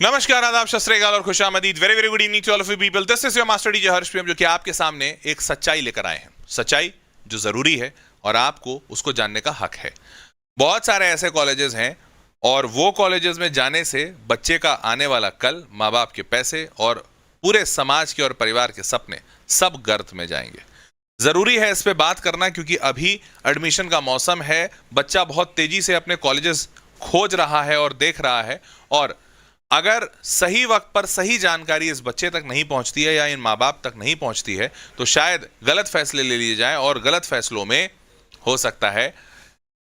नमस्कार, आदाब, सत श्री अकाल और खुशामदीद। Very very good evening to all of you people. This is your master DJ Harsh Prem, जो कि आपके सामने एक सच्चाई लेकर आए हैं। सच्चाई जो जरूरी है और आपको उसको जानने का हक है। बहुत सारे ऐसे कॉलेजेस हैं और वो कॉलेजेस में जाने से बच्चे का आने वाला कल, माँ बाप के पैसे और पूरे समाज के और परिवार के सपने सब गर्त में जाएंगे। जरूरी है इस पे बात करना, क्योंकि अभी एडमिशन का मौसम है। बच्चा बहुत तेजी से अपने कॉलेजेस खोज रहा है और देख रहा है, और अगर सही वक्त पर सही जानकारी इस बच्चे तक नहीं पहुंचती है या इन माँ बाप तक नहीं पहुंचती है तो शायद गलत फैसले ले लिए जाएं, और गलत फैसलों में हो सकता है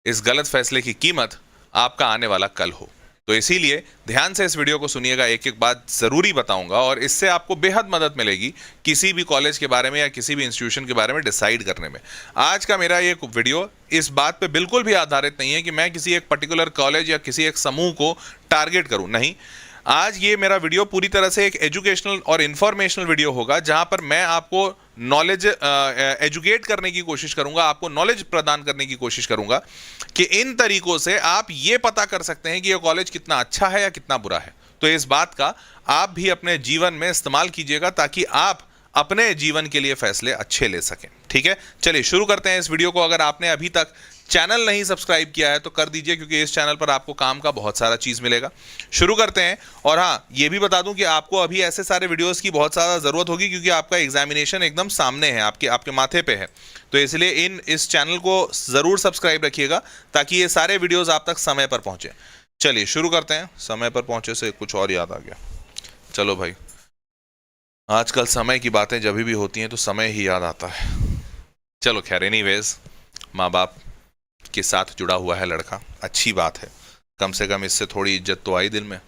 इस गलत फैसले की कीमत आपका आने वाला कल हो। तो इसीलिए ध्यान से इस वीडियो को सुनिएगा, एक एक बात जरूरी बताऊंगा और इससे आपको बेहद मदद मिलेगी किसी भी कॉलेज के बारे में या किसी भी इंस्टीट्यूशन के बारे में डिसाइड करने में। आज का मेरा ये वीडियो इस बात पे बिल्कुल भी आधारित नहीं है कि मैं किसी एक पर्टिकुलर कॉलेज या किसी एक समूह को टारगेट करूं, नहीं। आज ये मेरा वीडियो पूरी तरह से एक एजुकेशनल और इन्फॉर्मेशनल वीडियो होगा, जहां पर मैं आपको नॉलेज एजुकेट करने की कोशिश करूंगा, आपको नॉलेज प्रदान करने की कोशिश करूंगा कि इन तरीकों से आप ये पता कर सकते हैं कि ये कॉलेज कितना अच्छा है या कितना बुरा है। तो इस बात का आप भी अपने जीवन में इस्तेमाल कीजिएगा ताकि आप अपने जीवन के लिए फैसले अच्छे ले सकें। ठीक है, चलिए शुरू करते हैं इस वीडियो को। अगर आपने अभी तक चैनल नहीं सब्सक्राइब किया है तो कर दीजिए, क्योंकि इस चैनल पर आपको काम का बहुत सारा चीज मिलेगा। शुरू करते हैं। और हाँ, ये भी बता दूं कि आपको अभी ऐसे सारे वीडियोस की बहुत ज़्यादा ज़रूरत होगी, क्योंकि आपका एग्जामिनेशन एकदम सामने है, आपके माथे पे है। तो इसलिए इस चैनल को ज़रूर सब्सक्राइब रखिएगा ताकि ये सारे वीडियोज़ आप तक समय पर पहुँचे। चलिए शुरू करते हैं। समय पर पहुँचे से कुछ और याद आ गया। चलो भाई, आजकल समय की बातें जब भी होती हैं तो समय ही याद आता है। चलो खैर, एनीवेज, माँ बाप के साथ जुड़ा हुआ है लड़का, अच्छी बात है, कम से कम इससे थोड़ी इज्जत तो आई दिल में।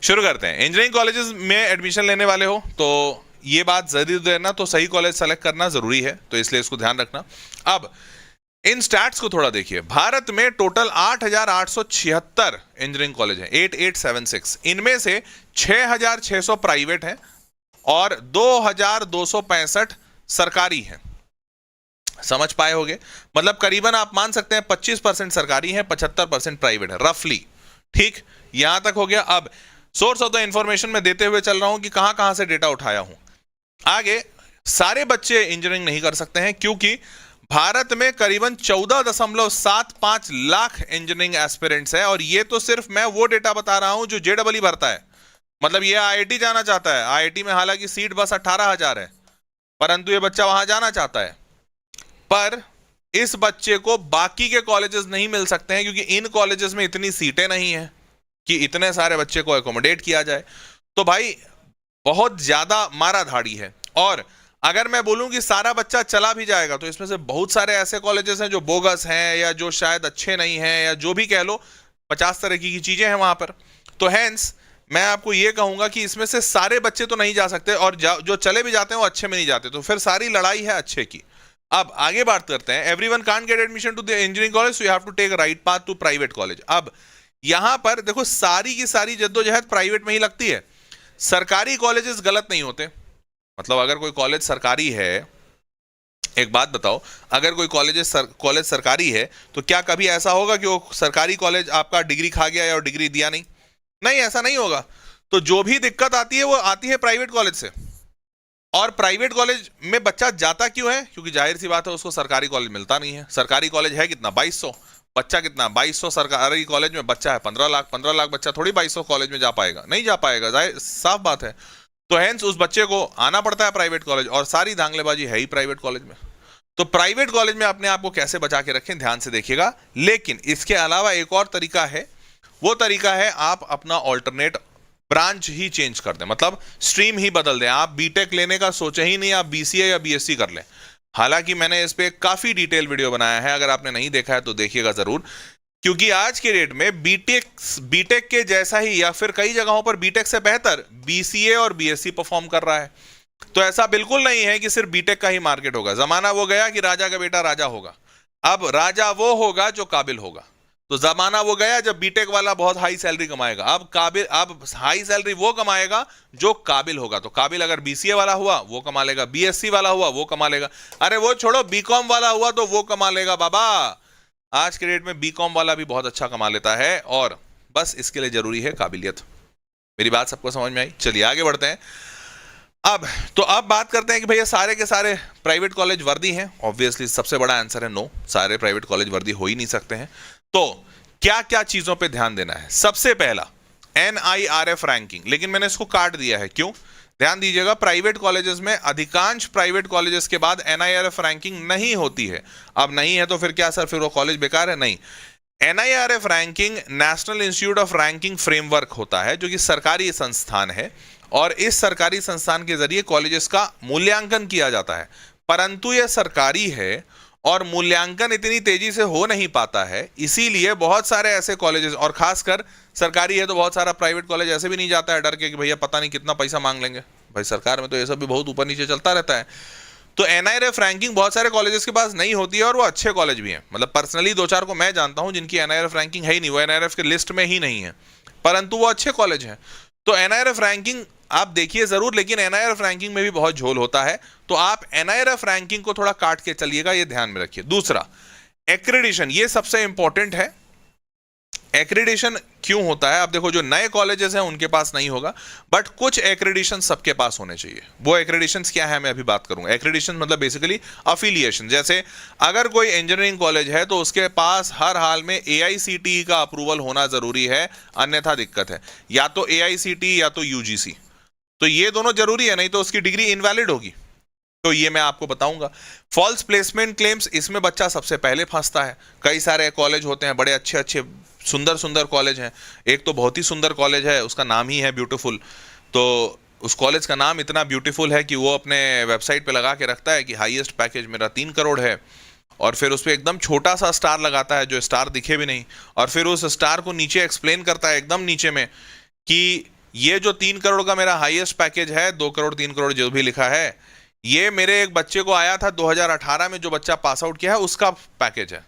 शुरू करते हैं। इंजीनियरिंग कॉलेजेस में एडमिशन लेने वाले हो तो ये बात जरूर देना, तो सही कॉलेज सेलेक्ट करना जरूरी है, तो इसलिए इसको ध्यान रखना। अब इन स्टैट्स को थोड़ा देखिए। भारत में टोटल 8,876 इंजीनियरिंग कॉलेज हैं, 8876। इनमें से 6,600 प्राइवेट हैं और 2,265 सरकारी हैं। समझ पाए होंगे, मतलब करीबन आप मान सकते हैं 25% सरकारी है, 75% प्राइवेट है, रफली। ठीक, यहां तक हो गया। अब सोर्स ऑफ द इंफॉर्मेशन में देते हुए चल रहा हूं कि कहां कहां से डेटा उठाया हूं। आगे, सारे बच्चे इंजीनियरिंग नहीं कर सकते हैं, क्योंकि भारत में करीबन 14.75 लाख इंजीनियरिंग एस्पिरेंट्स है, और ये तो सिर्फ मैं वो डेटा बता रहा हूं जो जेईई भरता है। मतलब ये आईआईटी जाना चाहता है, आईआईटी में हालांकि सीट बस 18,000 है, परंतु ये बच्चा वहां जाना चाहता है। पर इस बच्चे को बाकी के कॉलेजेस नहीं मिल सकते हैं, क्योंकि इन कॉलेजेस में इतनी सीटें नहीं हैं कि इतने सारे बच्चे को एकोमोडेट किया जाए। तो भाई बहुत ज्यादा मारा धाड़ी है। और अगर मैं बोलूं कि सारा बच्चा चला भी जाएगा तो इसमें से बहुत सारे ऐसे कॉलेजेस हैं जो बोगस हैं या जो शायद अच्छे नहीं हैं, या जो भी कह लो, 50 तरह की चीजें हैं वहां पर। तो हैंस मैं आपको यह कहूंगा कि इसमें से सारे बच्चे तो नहीं जा सकते, और जो चले भी जाते हैं वो अच्छे में नहीं जाते, तो फिर सारी लड़ाई है अच्छे की। अब आगे बात करते हैं। Everyone can't get admission to the engineering college, so you have to take right path to private college. अब यहां पर देखो, सारी की सारी जद्दोजहद प्राइवेट में ही लगती है। सरकारी कॉलेजेस गलत नहीं होते। मतलब अगर कोई कॉलेज सरकारी है, एक बात बताओ, अगर कोई कॉलेज सरकारी है तो क्या कभी ऐसा होगा कि वो सरकारी कॉलेज आपका डिग्री खा गया और डिग्री दिया नहीं? नहीं, ऐसा नहीं होगा। तो जो भी दिक्कत आती है वो आती है प्राइवेट कॉलेज से। और प्राइवेट कॉलेज में बच्चा जाता क्यों है? क्योंकि जाहिर सी बात है उसको सरकारी कॉलेज मिलता नहीं है। सरकारी कॉलेज है कितना? 2200। बच्चा कितना? 2200 सरकारी कॉलेज में बच्चा है 15 लाख। 15 लाख बच्चा थोड़ी 2200 कॉलेज में जा पाएगा, नहीं जा पाएगा, जाहिर साफ बात है। तो हेंस उस बच्चे को आना पड़ता है प्राइवेट कॉलेज, और सारी धांगलेबाजी है ही प्राइवेट कॉलेज में। तो प्राइवेट कॉलेज में अपने आप को कैसे बचा के रखें, ध्यान से देखिएगा। लेकिन इसके अलावा एक और तरीका है, वो तरीका है आप अपना ऑल्टरनेट ब्रांच ही चेंज कर दें, मतलब स्ट्रीम ही बदल दें। आप बीटेक लेने का सोचे ही नहीं, आप बीसीए या बीएससी कर लें। हालांकि मैंने इस पे काफी डिटेल वीडियो बनाया है, अगर आपने नहीं देखा है तो देखिएगा जरूर, क्योंकि आज के डेट में बीटेक के जैसा ही या फिर कई जगहों पर बीटेक से बेहतर बीसीए और बीएससी परफॉर्म कर रहा है। तो ऐसा बिल्कुल नहीं है कि सिर्फ बीटेक का ही मार्केट होगा। जमाना वो गया कि राजा का बेटा राजा होगा। अब राजा वो होगा जो काबिल होगा। तो जमाना वो गया जब बीटेक वाला बहुत हाई सैलरी कमाएगा। अब हाई सैलरी वो कमाएगा जो काबिल होगा। तो काबिल अगर बीसीए वाला हुआ वो कमा लेगा, बीएससी वाला हुआ वो कमा लेगा, अरे वो छोड़ो बीकॉम वाला हुआ तो वो कमा लेगा बाबा। आज के डेट में बीकॉम वाला भी बहुत अच्छा कमा लेता है, और बस इसके लिए जरूरी है काबिलियत। मेरी बात सबको समझ में आई? चलिए आगे बढ़ते हैं। अब बात करते हैं कि भैया सारे के सारे प्राइवेट कॉलेज वर्दी हैं। ऑब्वियसली सबसे बड़ा आंसर है नो, सारे प्राइवेट कॉलेज वर्दी हो ही नहीं सकते हैं। तो क्या क्या चीजों पे ध्यान देना है? सबसे पहला NIRF रैंकिंग, लेकिन मैंने इसको काट दिया है, क्यों? ध्यान दीजिएगा, प्राइवेट कॉलेजेस में अधिकांश प्राइवेट कॉलेजेस के बाद NIRF रैंकिंग नहीं होती है। अब नहीं है तो फिर क्या सर, फिर वो कॉलेज बेकार है? नहीं, NIRF ranking national institute of ranking framework होता है, जो कि सरकारी संस्थान है, और इस सरकारी संस्थान के जरिए कॉलेजेस का मूल्यांकन किया जाता है। परंतु यह सरकारी है और मूल्यांकन इतनी तेजी से हो नहीं पाता है, इसीलिए बहुत सारे ऐसे कॉलेजेस, और खासकर सरकारी है तो बहुत सारा प्राइवेट कॉलेज ऐसे भी नहीं जाता है डर के कि भैया पता नहीं कितना पैसा मांग लेंगे। भाई सरकार में तो ये सब भी बहुत ऊपर नीचे चलता रहता है। तो NIRF रैंकिंग बहुत सारे कॉलेजेस के पास नहीं होती है, और वो अच्छे कॉलेज भी हैं। मतलब पर्सनली 2-4 को मैं जानता हूं जिनकी NIRF रैंकिंग है ही नहीं, वो NIRF के लिस्ट में ही नहीं है, परंतु वो अच्छे कॉलेज हैं। तो NIRF रैंकिंग आप देखिए जरूर, लेकिन NIRF रैंकिंग में भी बहुत झोल होता है, तो आप NIRF रैंकिंग को थोड़ा काट के चलिएगा, ये ध्यान में रखिए। दूसरा, एक्रेडिशन, ये सबसे इंपॉर्टेंट है। एक्रेडिशन क्यों होता है? अब देखो, जो नए कॉलेजेस हैं उनके पास नहीं होगा, बट कुछ एक्रेडिशन सबके पास होने चाहिए। वो एक्रेडिशन क्या है मैं अभी बात करूंगा। एक्रेडिशन मतलब बेसिकली अफिलिएशन। जैसे अगर कोई इंजीनियरिंग कॉलेज है तो उसके पास हर हाल में AICTE का अप्रूवल होना जरूरी है, अन्यथा दिक्कत है। या तो AICTE या तो UGC, तो ये दोनों जरूरी है, नहीं तो उसकी डिग्री इनवैलिड होगी। तो ये मैं आपको बताऊंगा। फॉल्स प्लेसमेंट क्लेम्स, इसमें बच्चा सबसे पहले फंसता है। कई सारे कॉलेज होते हैं, बड़े अच्छे अच्छे सुंदर सुंदर कॉलेज हैं। एक तो बहुत ही सुंदर कॉलेज है, उसका नाम ही है ब्यूटीफुल। तो उस कॉलेज का नाम इतना ब्यूटीफुल है कि वो अपने वेबसाइट पे लगा के रखता है कि हाईएस्ट पैकेज मेरा 3 करोड़ है, और फिर उस पर एकदम छोटा सा स्टार लगाता है, जो स्टार दिखे भी नहीं, और फिर उस स्टार को नीचे एक्सप्लेन करता है एकदम नीचे में कि ये जो 3 करोड़ का मेरा हाईएस्ट पैकेज है, 2 करोड़ 3 करोड़ जो भी लिखा है, ये मेरे एक बच्चे को आया था 2018 में, जो बच्चा पास आउट किया है उसका पैकेज है।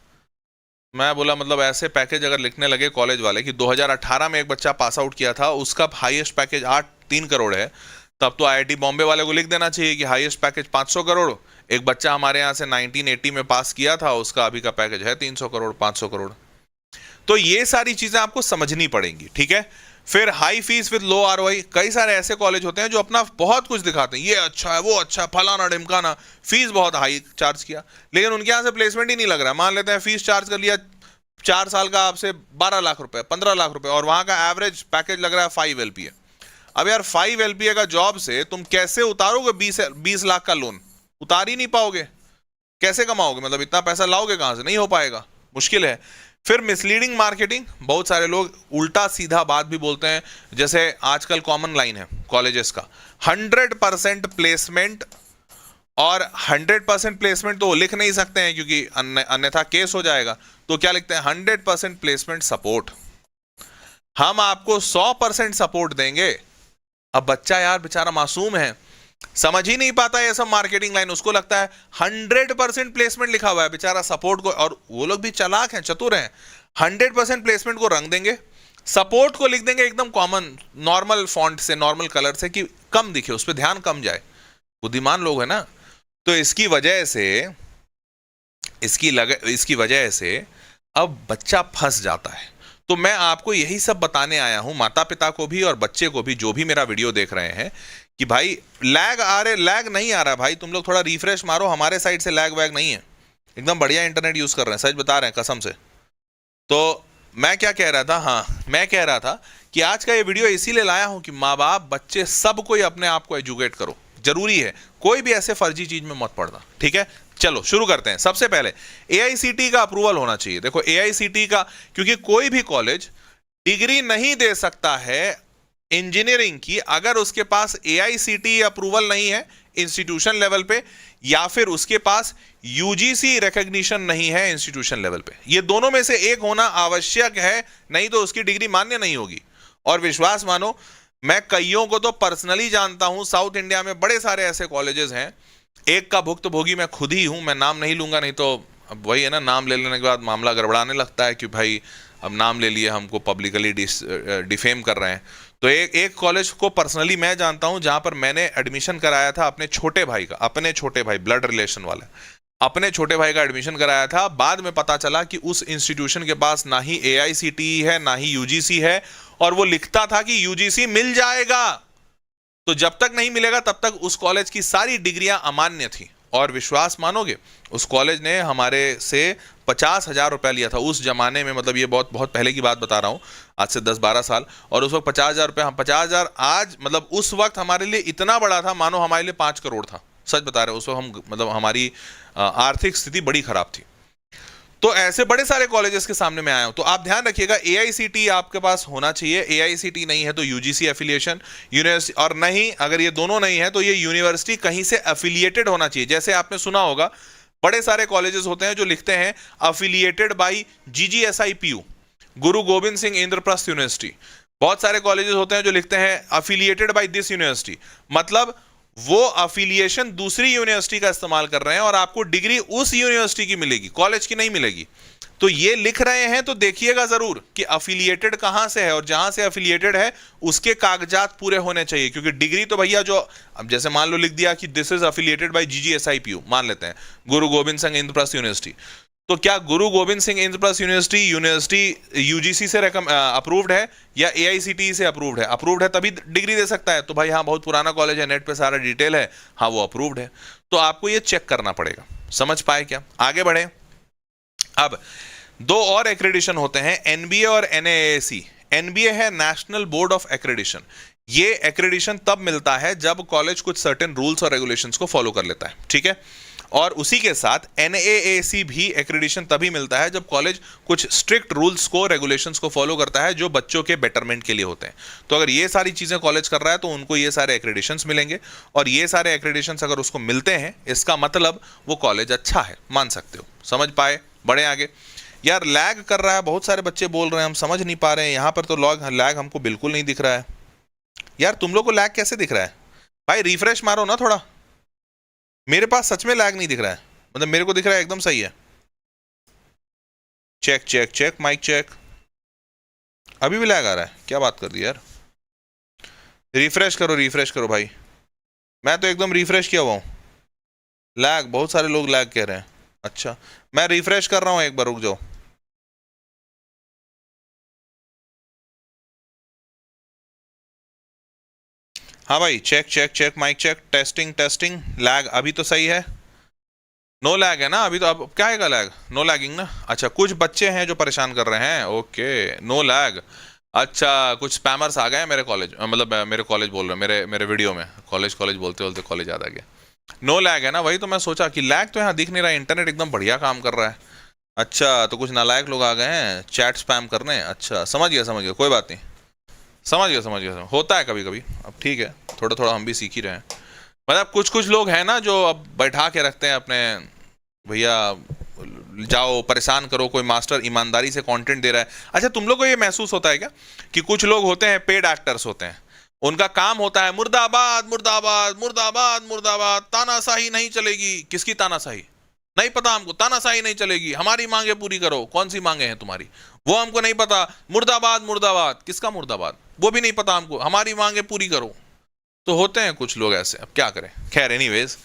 मैं बोला मतलब ऐसे पैकेज अगर लिखने लगे कॉलेज वाले कि 2018 में एक बच्चा पास आउट किया था, उसका हाईएस्ट पैकेज 3 करोड़ है, तब तो IIT बॉम्बे वाले को लिख देना चाहिए कि हाईएस्ट पैकेज 500 करोड़। एक बच्चा हमारे यहाँ से 1980 में पास किया था, उसका अभी का पैकेज है 300 करोड़ 500 करोड़। तो ये सारी चीजें आपको समझनी पड़ेंगी, ठीक है। फिर high fees with low ROI, कई सारे ऐसे कॉलेज होते हैं जो अपना बहुत कुछ दिखाते हैं, ये अच्छा है वो अच्छा, फलाना ढिमकाना, फीस बहुत हाई चार्ज किया, लेकिन उनके यहाँ से प्लेसमेंट ही नहीं लग रहा। मान लेते हैं फीस चार्ज कर लिया 4 साल का आपसे 12 लाख रुपए 15 लाख रुपए, और वहां का एवरेज पैकेज लग रहा है 5 LPA। अब यार 5 LPA का जॉब से तुम कैसे उतारोगे 20 लाख का लोन? उतार ही नहीं पाओगे, कैसे कमाओगे? मतलब इतना पैसा लाओगे कहां से? नहीं हो पाएगा, मुश्किल है। फिर मिसलीडिंग मार्केटिंग, बहुत सारे लोग उल्टा सीधा बात भी बोलते हैं। जैसे आजकल कॉमन लाइन है कॉलेजेस का 100% प्लेसमेंट, और 100% प्लेसमेंट तो लिख नहीं सकते हैं क्योंकि अन्यथा केस हो जाएगा। तो क्या लिखते हैं? 100% प्लेसमेंट सपोर्ट, हम आपको 100% सपोर्ट देंगे। अब बच्चा यार बेचारा मासूम है, समझ ही नहीं पाता ये सब मार्केटिंग लाइन, उसको लगता है 100% प्लेसमेंट लिखा हुआ है, बेचारा सपोर्ट को, और वो लोग भी चालाक हैं, चतुर हैं, 100% प्लेसमेंट को रंग देंगे, सपोर्ट को लिख देंगे एकदम कॉमन नॉर्मल फॉन्ट से, नॉर्मल कलर से, कि कम दिखे, उस पर ध्यान कम जाए। बुद्धिमान लोग है ना। तो इसकी वजह से अब बच्चा फंस जाता है। तो मैं आपको यही सब बताने आया हूं, माता पिता को भी और बच्चे को भी, जो भी मेरा वीडियो देख रहे हैं, कि भाई लैग नहीं आ रहा भाई, तुम लोग थोड़ा रिफ्रेश मारो, हमारे साइड से लैग वैग नहीं है, एकदम बढ़िया इंटरनेट यूज कर रहे हैं, सच बता रहे हैं कसम से। तो मैं क्या कह रहा था, हाँ मैं कह रहा था कि आज का ये वीडियो इसीलिए लाया हूं कि माँ बाप बच्चे सब कोई अपने आप को एजुकेट करो, जरूरी है, कोई भी ऐसे फर्जी चीज में मत पड़ना, ठीक है। चलो शुरू करते हैं। सबसे पहले AICTE का अप्रूवल होना चाहिए। देखो AICTE का, क्योंकि कोई भी कॉलेज डिग्री नहीं दे सकता है इंजीनियरिंग की अगर उसके पास AICTE अप्रूवल नहीं है इंस्टीट्यूशन लेवल पे, या फिर उसके पास UGC रिकॉग्निशन नहीं है इंस्टीट्यूशन लेवल पे। ये दोनों में से एक होना आवश्यक है, नहीं तो उसकी डिग्री मान्य नहीं होगी। और विश्वास मानो, मैं कईयों को तो पर्सनली जानता हूं, साउथ इंडिया में बड़े सारे ऐसे कॉलेजेस हैं, एक का भुक्तभोगी मैं खुद ही हूं, मैं नाम नहीं लूंगा, नहीं तो अब वही है ना, नाम ले लेने के बाद मामला गड़बड़ाने लगता है कि भाई अब नाम ले लिए, हमको पब्लिकली डिफेम कर रहे हैं। तो एक कॉलेज को पर्सनली मैं जानता हूं, जहां पर मैंने एडमिशन कराया था अपने छोटे भाई का, अपने छोटे भाई ब्लड रिलेशन वाला। अपने छोटे भाई का एडमिशन कराया था, बाद में पता चला कि उस इंस्टीट्यूशन के पास ना ही AICTE है ना ही यूजीसी है, और वो लिखता था कि यूजीसी मिल जाएगा। तो जब तक नहीं मिलेगा तब तक उस कॉलेज की सारी डिग्रियां अमान्य थी। और विश्वास मानोगे, उस कॉलेज ने हमारे से 50,000 रुपया लिया था उस जमाने में। मतलब ये बहुत बहुत पहले की बात बता रहा हूँ, आज से 10-12 साल। और उस वक्त 50,000 रुपया, हम 50,000 आज मतलब उस वक्त हमारे लिए इतना बड़ा था मानो हमारे लिए 5 करोड़ था। सच बता रहे हैं, उस वक्त हम मतलब हमारी आर्थिक स्थिति बड़ी खराब थी। तो ऐसे बड़े सारे कॉलेजेस के सामने मैं आया हूं। तो आप ध्यान रखिएगा, AICTE आपके पास होना चाहिए। AICTE नहीं है तो UGC एफिलिएशन, यूनिवर्सिटी, और नहीं अगर ये दोनों नहीं है तो ये यूनिवर्सिटी कहीं से एफिलिएटेड होना चाहिए। जैसे आपने सुना होगा, बड़े सारे कॉलेजेस होते हैं जो लिखते हैं affiliated by GGSIPU, Guru Govind Singh Indraprastha university. बहुत सारे कॉलेजेस होते हैं जो लिखते हैं अफिलिएटेड बाई दिस यूनिवर्सिटी, मतलब वो अफिलिएशन दूसरी यूनिवर्सिटी का इस्तेमाल कर रहे हैं और आपको डिग्री उस यूनिवर्सिटी की मिलेगी, कॉलेज की नहीं मिलेगी। तो ये लिख रहे हैं तो देखिएगा जरूर कि अफिलिएटेड कहां से है, और जहां से अफिलिएटेड है उसके कागजात पूरे होने चाहिए। क्योंकि डिग्री तो भैया जो, अब जैसे मान लो लिख दिया कि this is affiliated by GGSIPU, मान लेते हैं गुरु गोविंद सिंह इंद्रप्रस्थ यूनिवर्सिटी, तो क्या गुरु गोविंद सिंह इंद्रप्रस्थ यूनिवर्सिटी UGC से अप्रूव्ड है या AICTE से अप्रूव्ड है? अप्रूव्ड है तभी डिग्री दे सकता है। तो भाई हाँ, बहुत पुराना कॉलेज है, नेट पे सारा डिटेल है, हाँ वो अप्रूव्ड है। तो आपको ये चेक करना पड़ेगा। समझ पाए क्या? आगे बढ़े। अब दो और एक्रेडिशन होते हैं, NBA और NAAC। NBA है नेशनल बोर्ड ऑफ एक्रेडिशन। ये एक्रेडिशन तब मिलता है जब कॉलेज कुछ सर्टेन रूल्स और रेगुलेशंस को फॉलो कर लेता है, ठीक है। और उसी के साथ NAAC भी एक्रेडिशन तभी मिलता है जब कॉलेज कुछ स्ट्रिक्ट रूल्स को, रेगुलेशंस को फॉलो करता है जो बच्चों के बेटरमेंट के लिए होते हैं। तो अगर ये सारी चीजें कॉलेज कर रहा है तो उनको ये सारे एक्रेडिशंस मिलेंगे, और ये सारे एक्रेडिशंस अगर उसको मिलते हैं इसका मतलब वो कॉलेज अच्छा है, मान सकते हो। समझ पाए? बढ़े आगे। यार लैग कर रहा है, बहुत सारे बच्चे बोल रहे हैं, हम समझ नहीं पा रहे हैं। यहाँ पर तो लैग हमको बिल्कुल नहीं दिख रहा है। यार तुम लोग को लैग कैसे दिख रहा है? भाई रिफ्रेश मारो ना थोड़ा। मेरे पास सच में लैग नहीं दिख रहा है, मतलब मेरे को दिख रहा है एकदम सही है। Check check check, mic check. अभी भी लैग आ रहा है? क्या बात कर दी यार। रिफ्रेश करो भाई। मैं तो एकदम रिफ्रेश किया हुआ हूँ। लैग, बहुत सारे लोग लैग कह रहे हैं। अच्छा, मैं रिफ्रेश कर रहा हूँ, एक बार रुक जाओ। हाँ भाई, check check check, mic check, testing testing. Lag अभी तो सही है, नो लैग है ना अभी तो? अब क्या है लैग? नो लैगिंग ना? अच्छा, कुछ बच्चे हैं जो परेशान कर रहे हैं, ओके, नो लैग। अच्छा, कुछ स्पैमर्स आ गए हैं मेरे कॉलेज, मतलब मेरे कॉलेज बोल रहे हैं, मेरे वीडियो में। कॉलेज बोलते बोलते कॉलेज याद आ गया। नो लैग है ना? वही तो मैं सोचा कि लैग तो यहाँ दिख नहीं रहा है, इंटरनेट एकदम बढ़िया काम कर रहा है। अच्छा, तो कुछ नालायक लोग आ गए हैं चैट स्पैम करने। अच्छा, समझ गया, कोई बात नहीं, समझ गया। होता है कभी कभी, अब ठीक है, थोड़ा थोड़ा हम भी सीख ही रहे हैं। मतलब कुछ लोग हैं ना जो अब बैठा के रखते हैं अपने, भैया जाओ परेशान करो, कोई मास्टर ईमानदारी से कंटेंट दे रहा है। अच्छा, तुम लोग को ये महसूस होता है क्या कि कुछ लोग होते हैं, पेड एक्टर्स होते हैं, उनका काम होता है मुर्दाबाद मुर्दाबाद मुर्दाबाद मुर्दाबाद, तानाशाही नहीं चलेगी। किसकी तानाशाही? नहीं पता हमको। तानाशाही नहीं चलेगी, हमारी मांगे पूरी करो। कौन सी मांगे हैं तुम्हारी? वो हमको नहीं पता। मुर्दाबाद मुर्दाबाद, किसका मुर्दाबाद? वो भी नहीं पता हमको। हमारी मांगे पूरी करो। तो होते हैं कुछ लोग ऐसे, अब क्या करें। खैर एनीवेज,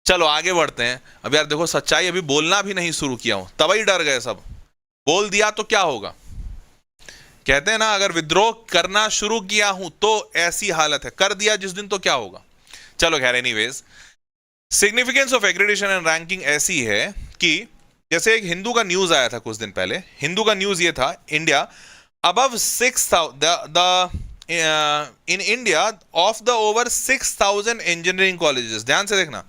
चलो आगे बढ़ते हैं। अब यार देखो, सच्चाई अभी बोलना भी नहीं शुरू किया हूं, तब ही डर गए सब। बोल दिया तो क्या होगा? कहते हैं ना, अगर विद्रोह करना शुरू किया हूं तो ऐसी हालत है, कर दिया जिस दिन तो क्या होगा। चलो खैर anyways, significance of accreditation and ranking ऐसी है कि जैसे एक हिंदू का न्यूज आया था कुछ दिन पहले। हिंदू का न्यूज ये था, India above 6,000 in India of the over 6,000 engineering colleges, ध्यान से देखना,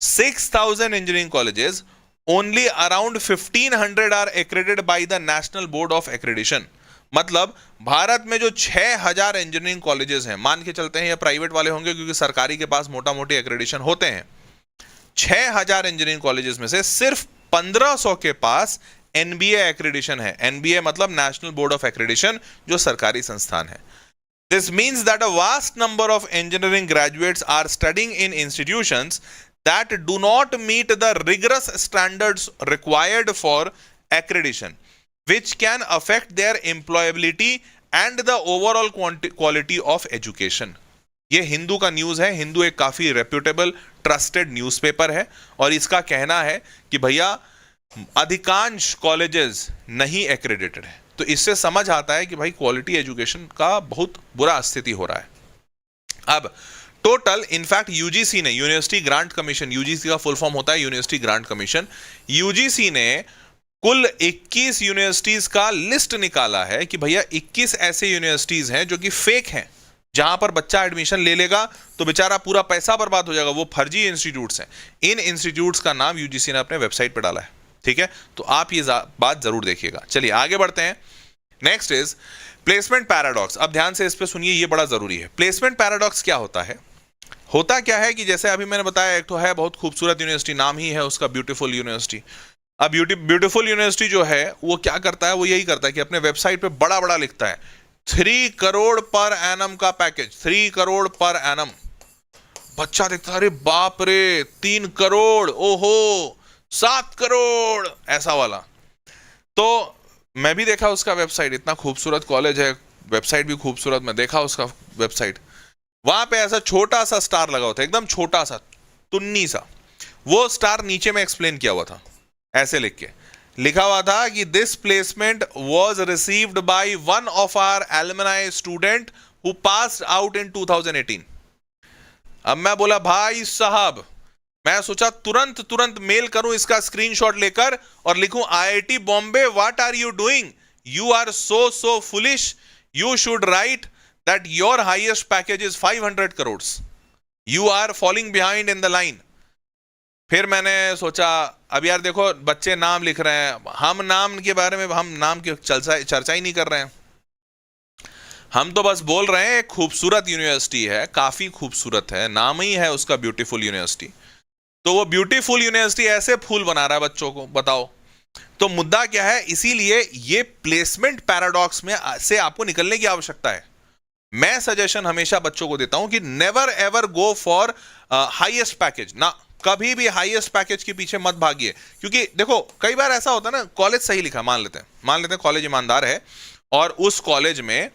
6,000 engineering colleges, only around 1,500 are accredited by the National Board of Accreditation। मतलब भारत में जो 6,000 इंजीनियरिंग कॉलेजेस हैं, मान के चलते हैं ये प्राइवेट वाले होंगे क्योंकि सरकारी के पास मोटा मोटी एक्रेडिशन होते हैं। 6,000 इंजीनियरिंग कॉलेजेस में से सिर्फ 1,500 के पास NBA एक्रेडिशन है। NBA मतलब नेशनल बोर्ड ऑफ एक्रेडिशन, जो सरकारी संस्थान है। This means that a vast number of engineering graduates are studying in institutions that do not meet the rigorous standards required for accreditation, which can affect their employability and the overall quality of education। ये हिंदू का news है। हिंदू एक काफी reputable trusted newspaper है और इसका कहना है कि भैया अधिकांश कॉलेजेस नहीं एक्रेडिटेड है। तो इससे समझ आता है कि भाई क्वालिटी एजुकेशन का बहुत बुरा स्थिति हो रहा है। अब टोटल इनफैक्ट यूजीसी ने, यूनिवर्सिटी ग्रांट कमीशन, यूजीसी का फुल फॉर्म होता है यूनिवर्सिटी ग्रांट कमीशन, यूजीसी ने कुल 21 यूनिवर्सिटीज का लिस्ट निकाला है कि भैया 21 ऐसे यूनिवर्सिटीज हैं जो कि फेक हैं, जहां पर बच्चा एडमिशन ले लेगा तो बेचारा पूरा पैसा बर्बाद हो जाएगा, वो फर्जी इंस्टीट्यूट्स हैं। इन इंस्टीट्यूट्स का नाम यूजीसी ने अपने वेबसाइट पर डाला है, ठीक है। तो आप ये बात जरूर देखिएगा। चलिए आगे बढ़ते हैं। Next is placement paradox. अब ध्यान से इस पे सुनिए, ये बड़ा जरूरी है। प्लेसमेंट पैराडॉक्स क्या होता है? होता क्या है कि जैसे अभी मैंने बताया, एक तो है बहुत खूबसूरत यूनिवर्सिटी, नाम ही है उसका ब्यूटीफुल यूनिवर्सिटी। अब ब्यूटीफुल यूनिवर्सिटी जो है वो क्या करता है, वो यही करता है कि अपने वेबसाइट पे बड़ा बड़ा लिखता है 3 करोड़ पर एनम का पैकेज, 3 करोड़ पर एनम। बच्चा देखता है, अरे बाप रे 3 करोड़, ओहो 7 करोड़, ऐसा वाला। तो मैं भी देखा उसका वेबसाइट, इतना खूबसूरत कॉलेज है, वेबसाइट भी खूबसूरत, मैं देखा उसका वेबसाइट, वहां पे ऐसा छोटा सा स्टार लगा हुआ था, एकदम छोटा सा, तुन्नी सा। वो स्टार नीचे में एक्सप्लेन किया हुआ था, ऐसे लिख के लिखा हुआ था कि this placement was received by one of our alumni student who passed out in 2018। अब मैं बोला भाई साहब, मैं सोचा तुरंत मेल करूं इसका स्क्रीनशॉट लेकर और लिखूं IIT Bombay what are you doing, you are so foolish, you should write that your highest package is 500 crore, you are falling behind in the line. फिर मैंने सोचा अब यार देखो बच्चे नाम लिख रहे हैं, हम नाम के बारे में, हम नाम की चर्चा ही नहीं कर रहे हैं, हम तो बस बोल रहे हैं एक खूबसूरत यूनिवर्सिटी है, काफी खूबसूरत है, नाम ही है उसका ब्यूटीफुल यूनिवर्सिटी। तो वो ब्यूटीफुल यूनिवर्सिटी ऐसे फूल बना रहा है बच्चों को, बताओ। तो मुद्दा क्या है, इसीलिए ये प्लेसमेंट पैराडॉक्स में से आपको निकलने की आवश्यकता है। मैं सजेशन हमेशा बच्चों को देता हूं कि never ever go for highest package ना, कभी भी हाईएस्ट पैकेज के पीछे मत भागिए। क्योंकि देखो कई बार ऐसा होता है ना, कॉलेज सही लिखा, मान लेते हैं कॉलेज ईमानदार है और उस कॉलेज में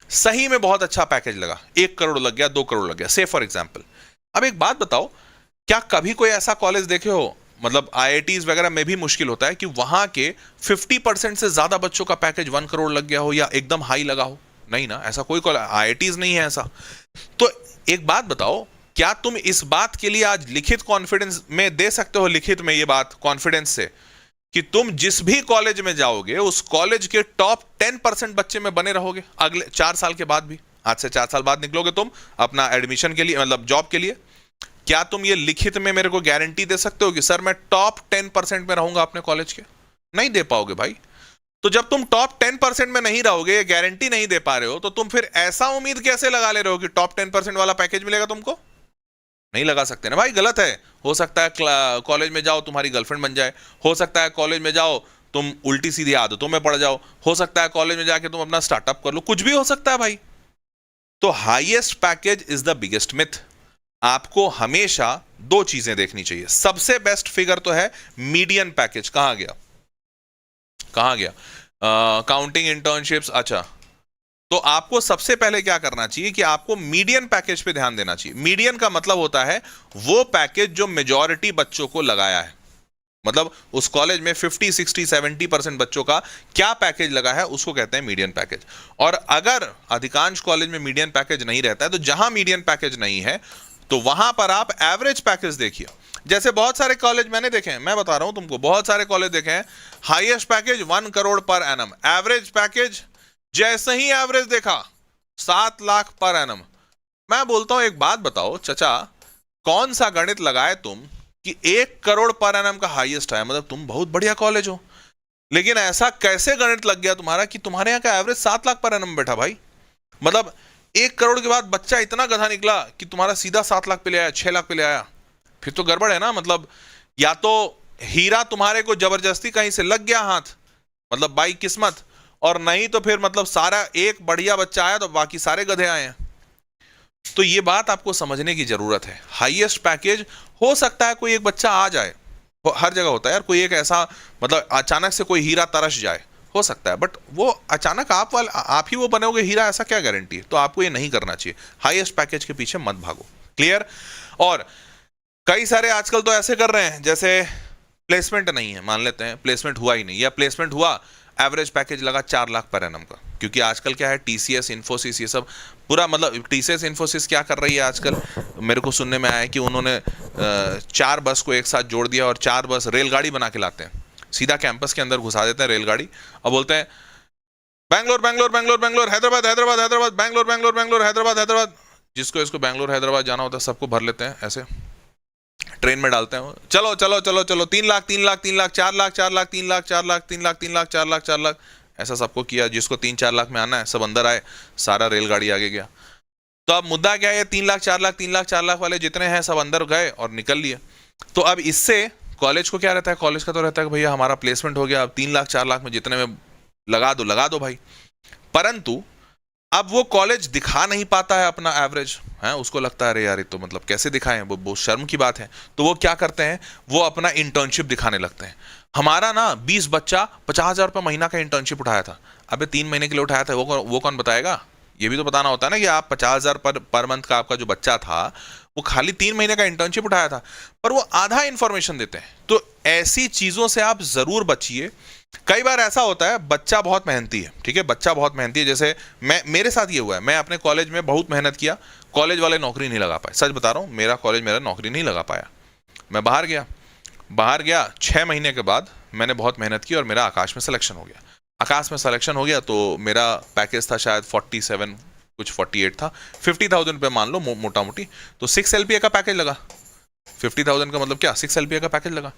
सही में बहुत अच्छा पैकेज लगा, 1 करोड़ लग गया, 2 करोड़ लग गया, से फॉर एग्जाम्पल। अब एक बात बताओ, क्या कभी कोई ऐसा कॉलेज देखे हो, मतलब आईआईटीज वगैरह में भी मुश्किल होता है कि वहां के 50% से ज्यादा बच्चों का पैकेज 1 करोड़ लग गया हो या एकदम हाई लगा हो? नहीं ना, ऐसा कोई कॉलेज, आईआईटीज नहीं है ऐसा। तो एक बात बताओ, क्या तुम इस बात के लिए आज लिखित कॉन्फिडेंस में दे सकते हो, लिखित में ये बात कॉन्फिडेंस से, कि तुम जिस भी कॉलेज में जाओगे उस कॉलेज के टॉप 10% बच्चे में बने रहोगे अगले 4 साल के बाद भी? आज से 4 साल बाद निकलोगे तुम अपना एडमिशन के लिए, मतलब जॉब के लिए, क्या तुम ये लिखित में मेरे को गारंटी दे सकते हो कि सर मैं टॉप 10% में रहूंगा अपने कॉलेज के? नहीं दे पाओगे भाई। तो जब तुम टॉप 10% में नहीं रहोगे, ये गारंटी नहीं दे पा रहे हो, तो तुम फिर ऐसा उम्मीद कैसे लगा ले रहे हो कि टॉप 10% वाला पैकेज मिलेगा तुमको? नहीं लगा सकते ना भाई, गलत है। हो सकता है कॉलेज में जाओ तुम्हारी गर्लफ्रेंड बन जाए, हो सकता है कॉलेज में जाओ तुम उल्टी सीधी आदतों में पड़ जाओ, हो सकता है कॉलेज में जाके तुम अपना स्टार्टअप कर लो, कुछ भी हो सकता है भाई। तो highest package is the biggest myth. आपको हमेशा 2 चीजें देखनी चाहिए। सबसे बेस्ट फिगर तो है मीडियन पैकेज। कहां गया काउंटिंग इंटर्नशिप्स। अच्छा, तो आपको सबसे पहले क्या करना चाहिए कि आपको मीडियन पैकेज पे ध्यान देना चाहिए। मीडियन का मतलब होता है वो पैकेज जो मेजॉरिटी बच्चों को लगाया है, मतलब उस कॉलेज में 50, 60, 70% बच्चों का क्या पैकेज लगा है, उसको कहते हैं मीडियन पैकेज। और अगर अधिकांश कॉलेज में मीडियन पैकेज नहीं रहता है, तो जहां मीडियन पैकेज नहीं है तो वहां पर आप एवरेज पैकेज देखिए। जैसे बहुत सारे कॉलेज मैंने देखे हैं, मैं बता रहा हूं तुमको, बहुत सारे कॉलेज देखे हैं, highest package 1 crore per annum, average package जैसे ही एवरेज देखा 7 लाख पर एनम। मैं बोलता हूं एक बात बताओ चचा, कौन सा गणित लगाए तुम कि 1 करोड़ पर एनम का हाईएस्ट है, मतलब तुम बहुत बढ़िया कॉलेज हो, लेकिन ऐसा कैसे गणित लग गया तुम्हारा कि तुम्हारे यहां का एवरेज 7 लाख पर एनम बैठा भाई? मतलब 1 करोड़ के बाद बच्चा इतना गधा निकला कि तुम्हारा सीधा 7 लाख पे ले आया, 6 लाख पे ले आया, फिर तो गड़बड़ है ना। मतलब या तो हीरा तुम्हारे को जबरदस्ती कहीं से लग गया हाथ, मतलब बाई किस्मत, और नहीं तो फिर मतलब सारा एक बढ़िया बच्चा आया तो बाकी सारे गधे आए हैं। तो ये बात आपको समझने की जरूरत है। हाईएस्ट पैकेज हो सकता है कोई एक बच्चा आ जाए, हर जगह होता है यार, कोई एक ऐसा मतलब अचानक से कोई हीरा तरस जाए, हो सकता है, बट वो अचानक आप ही वो बनोगे हीरा, ऐसा क्या गारंटी है? तो आपको ये नहीं करना चाहिए, हाईएस्ट पैकेज के पीछे मत भागो। क्लियर? और कई सारे आजकल तो ऐसे कर रहे हैं जैसे प्लेसमेंट नहीं है, मान लेते हैं प्लेसमेंट हुआ ही नहीं, या प्लेसमेंट हुआ एवरेज पैकेज लगा 4 लाख पर एनम का, क्योंकि आजकल क्या है टीसीएस इन्फोसिस ये सब पूरा, मतलब टीसीएस इन्फोसिस क्या कर रही है आजकल, मेरे को सुनने में आया है कि उन्होंने 4 बस को एक साथ जोड़ दिया और 4 बस रेलगाड़ी बना के लाते हैं, सीधा कैंपस के अंदर घुसा देते हैं रेलगाड़ी, और बोलते हैं बैंगलोर बैंगलोर बैंगलोर बैंगलोर, हैदराबाद हैदराबाद हैदराबाद, बैंगलोर बैंगलोर बैंगलोर, हैदराबाद हैदराबाद। जिसको इसको बैंगलोर हैदराबाद जाना होता है सबको भर लेते हैं, ऐसे ट्रेन में डालते हैं, चलो चलो चलो चलो 3 लाख 3 लाख 3 लाख 4 लाख 4 लाख 3 लाख 4 लाख 3 लाख 3 लाख 4 लाख 4 लाख, ऐसा सबको किया। जिसको 3-4 लाख में आना है सब अंदर आए, सारा रेलगाड़ी आगे गया। तो अब मुद्दा क्या है, 3 लाख 4 लाख 3 लाख 4 लाख वाले जितने हैं सब अंदर गए और निकल लिए। तो अब इससे कॉलेज को क्या रहता है, कॉलेज का तो रहता है कि भैया हमारा प्लेसमेंट हो गया, अब 3 लाख 4 लाख में जितने में लगा दो भाई। परंतु अब वो कॉलेज दिखा नहीं पाता है अपना एवरेज, है उसको लगता है अरे यार ये तो मतलब कैसे दिखाएं, वो बहुत शर्म की बात है। तो वो क्या करते हैं, वो अपना इंटर्नशिप दिखाने लगते हैं। हमारा ना 20 बच्चा 50,000 रुपये महीना का इंटर्नशिप उठाया था। अबे 3 महीने के लिए उठाया था, वो कौन बताएगा? ये भी तो बताना होता है ना कि आप 50,000 पर मंथ का आपका जो बच्चा था वो खाली 3 महीने का इंटर्नशिप उठाया था, पर वो आधा इंफॉर्मेशन देते हैं। तो ऐसी चीजों से आप जरूर बचिए। कई बार ऐसा होता है बच्चा बहुत मेहनती है, ठीक है, बच्चा बहुत मेहनती है, जैसे मेरे साथ ये हुआ है, मैं अपने कॉलेज में बहुत मेहनत किया, कॉलेज वाले नौकरी नहीं लगा पाए, सच बता रहा हूँ, मेरा कॉलेज नौकरी नहीं लगा पाया। मैं बाहर गया 6 महीने के बाद मैंने बहुत मेहनत की और मेरा आकाश में सिलेक्शन हो गया। आकाश में सिलेक्शन हो गया तो मेरा पैकेज था शायद 47 कुछ 48 था, 50,000 रुपये मान लो मोटा मोटी, तो 6 LPA का पैकेज लगा। 50,000 का मतलब क्या, 6 LPA का पैकेज लगा।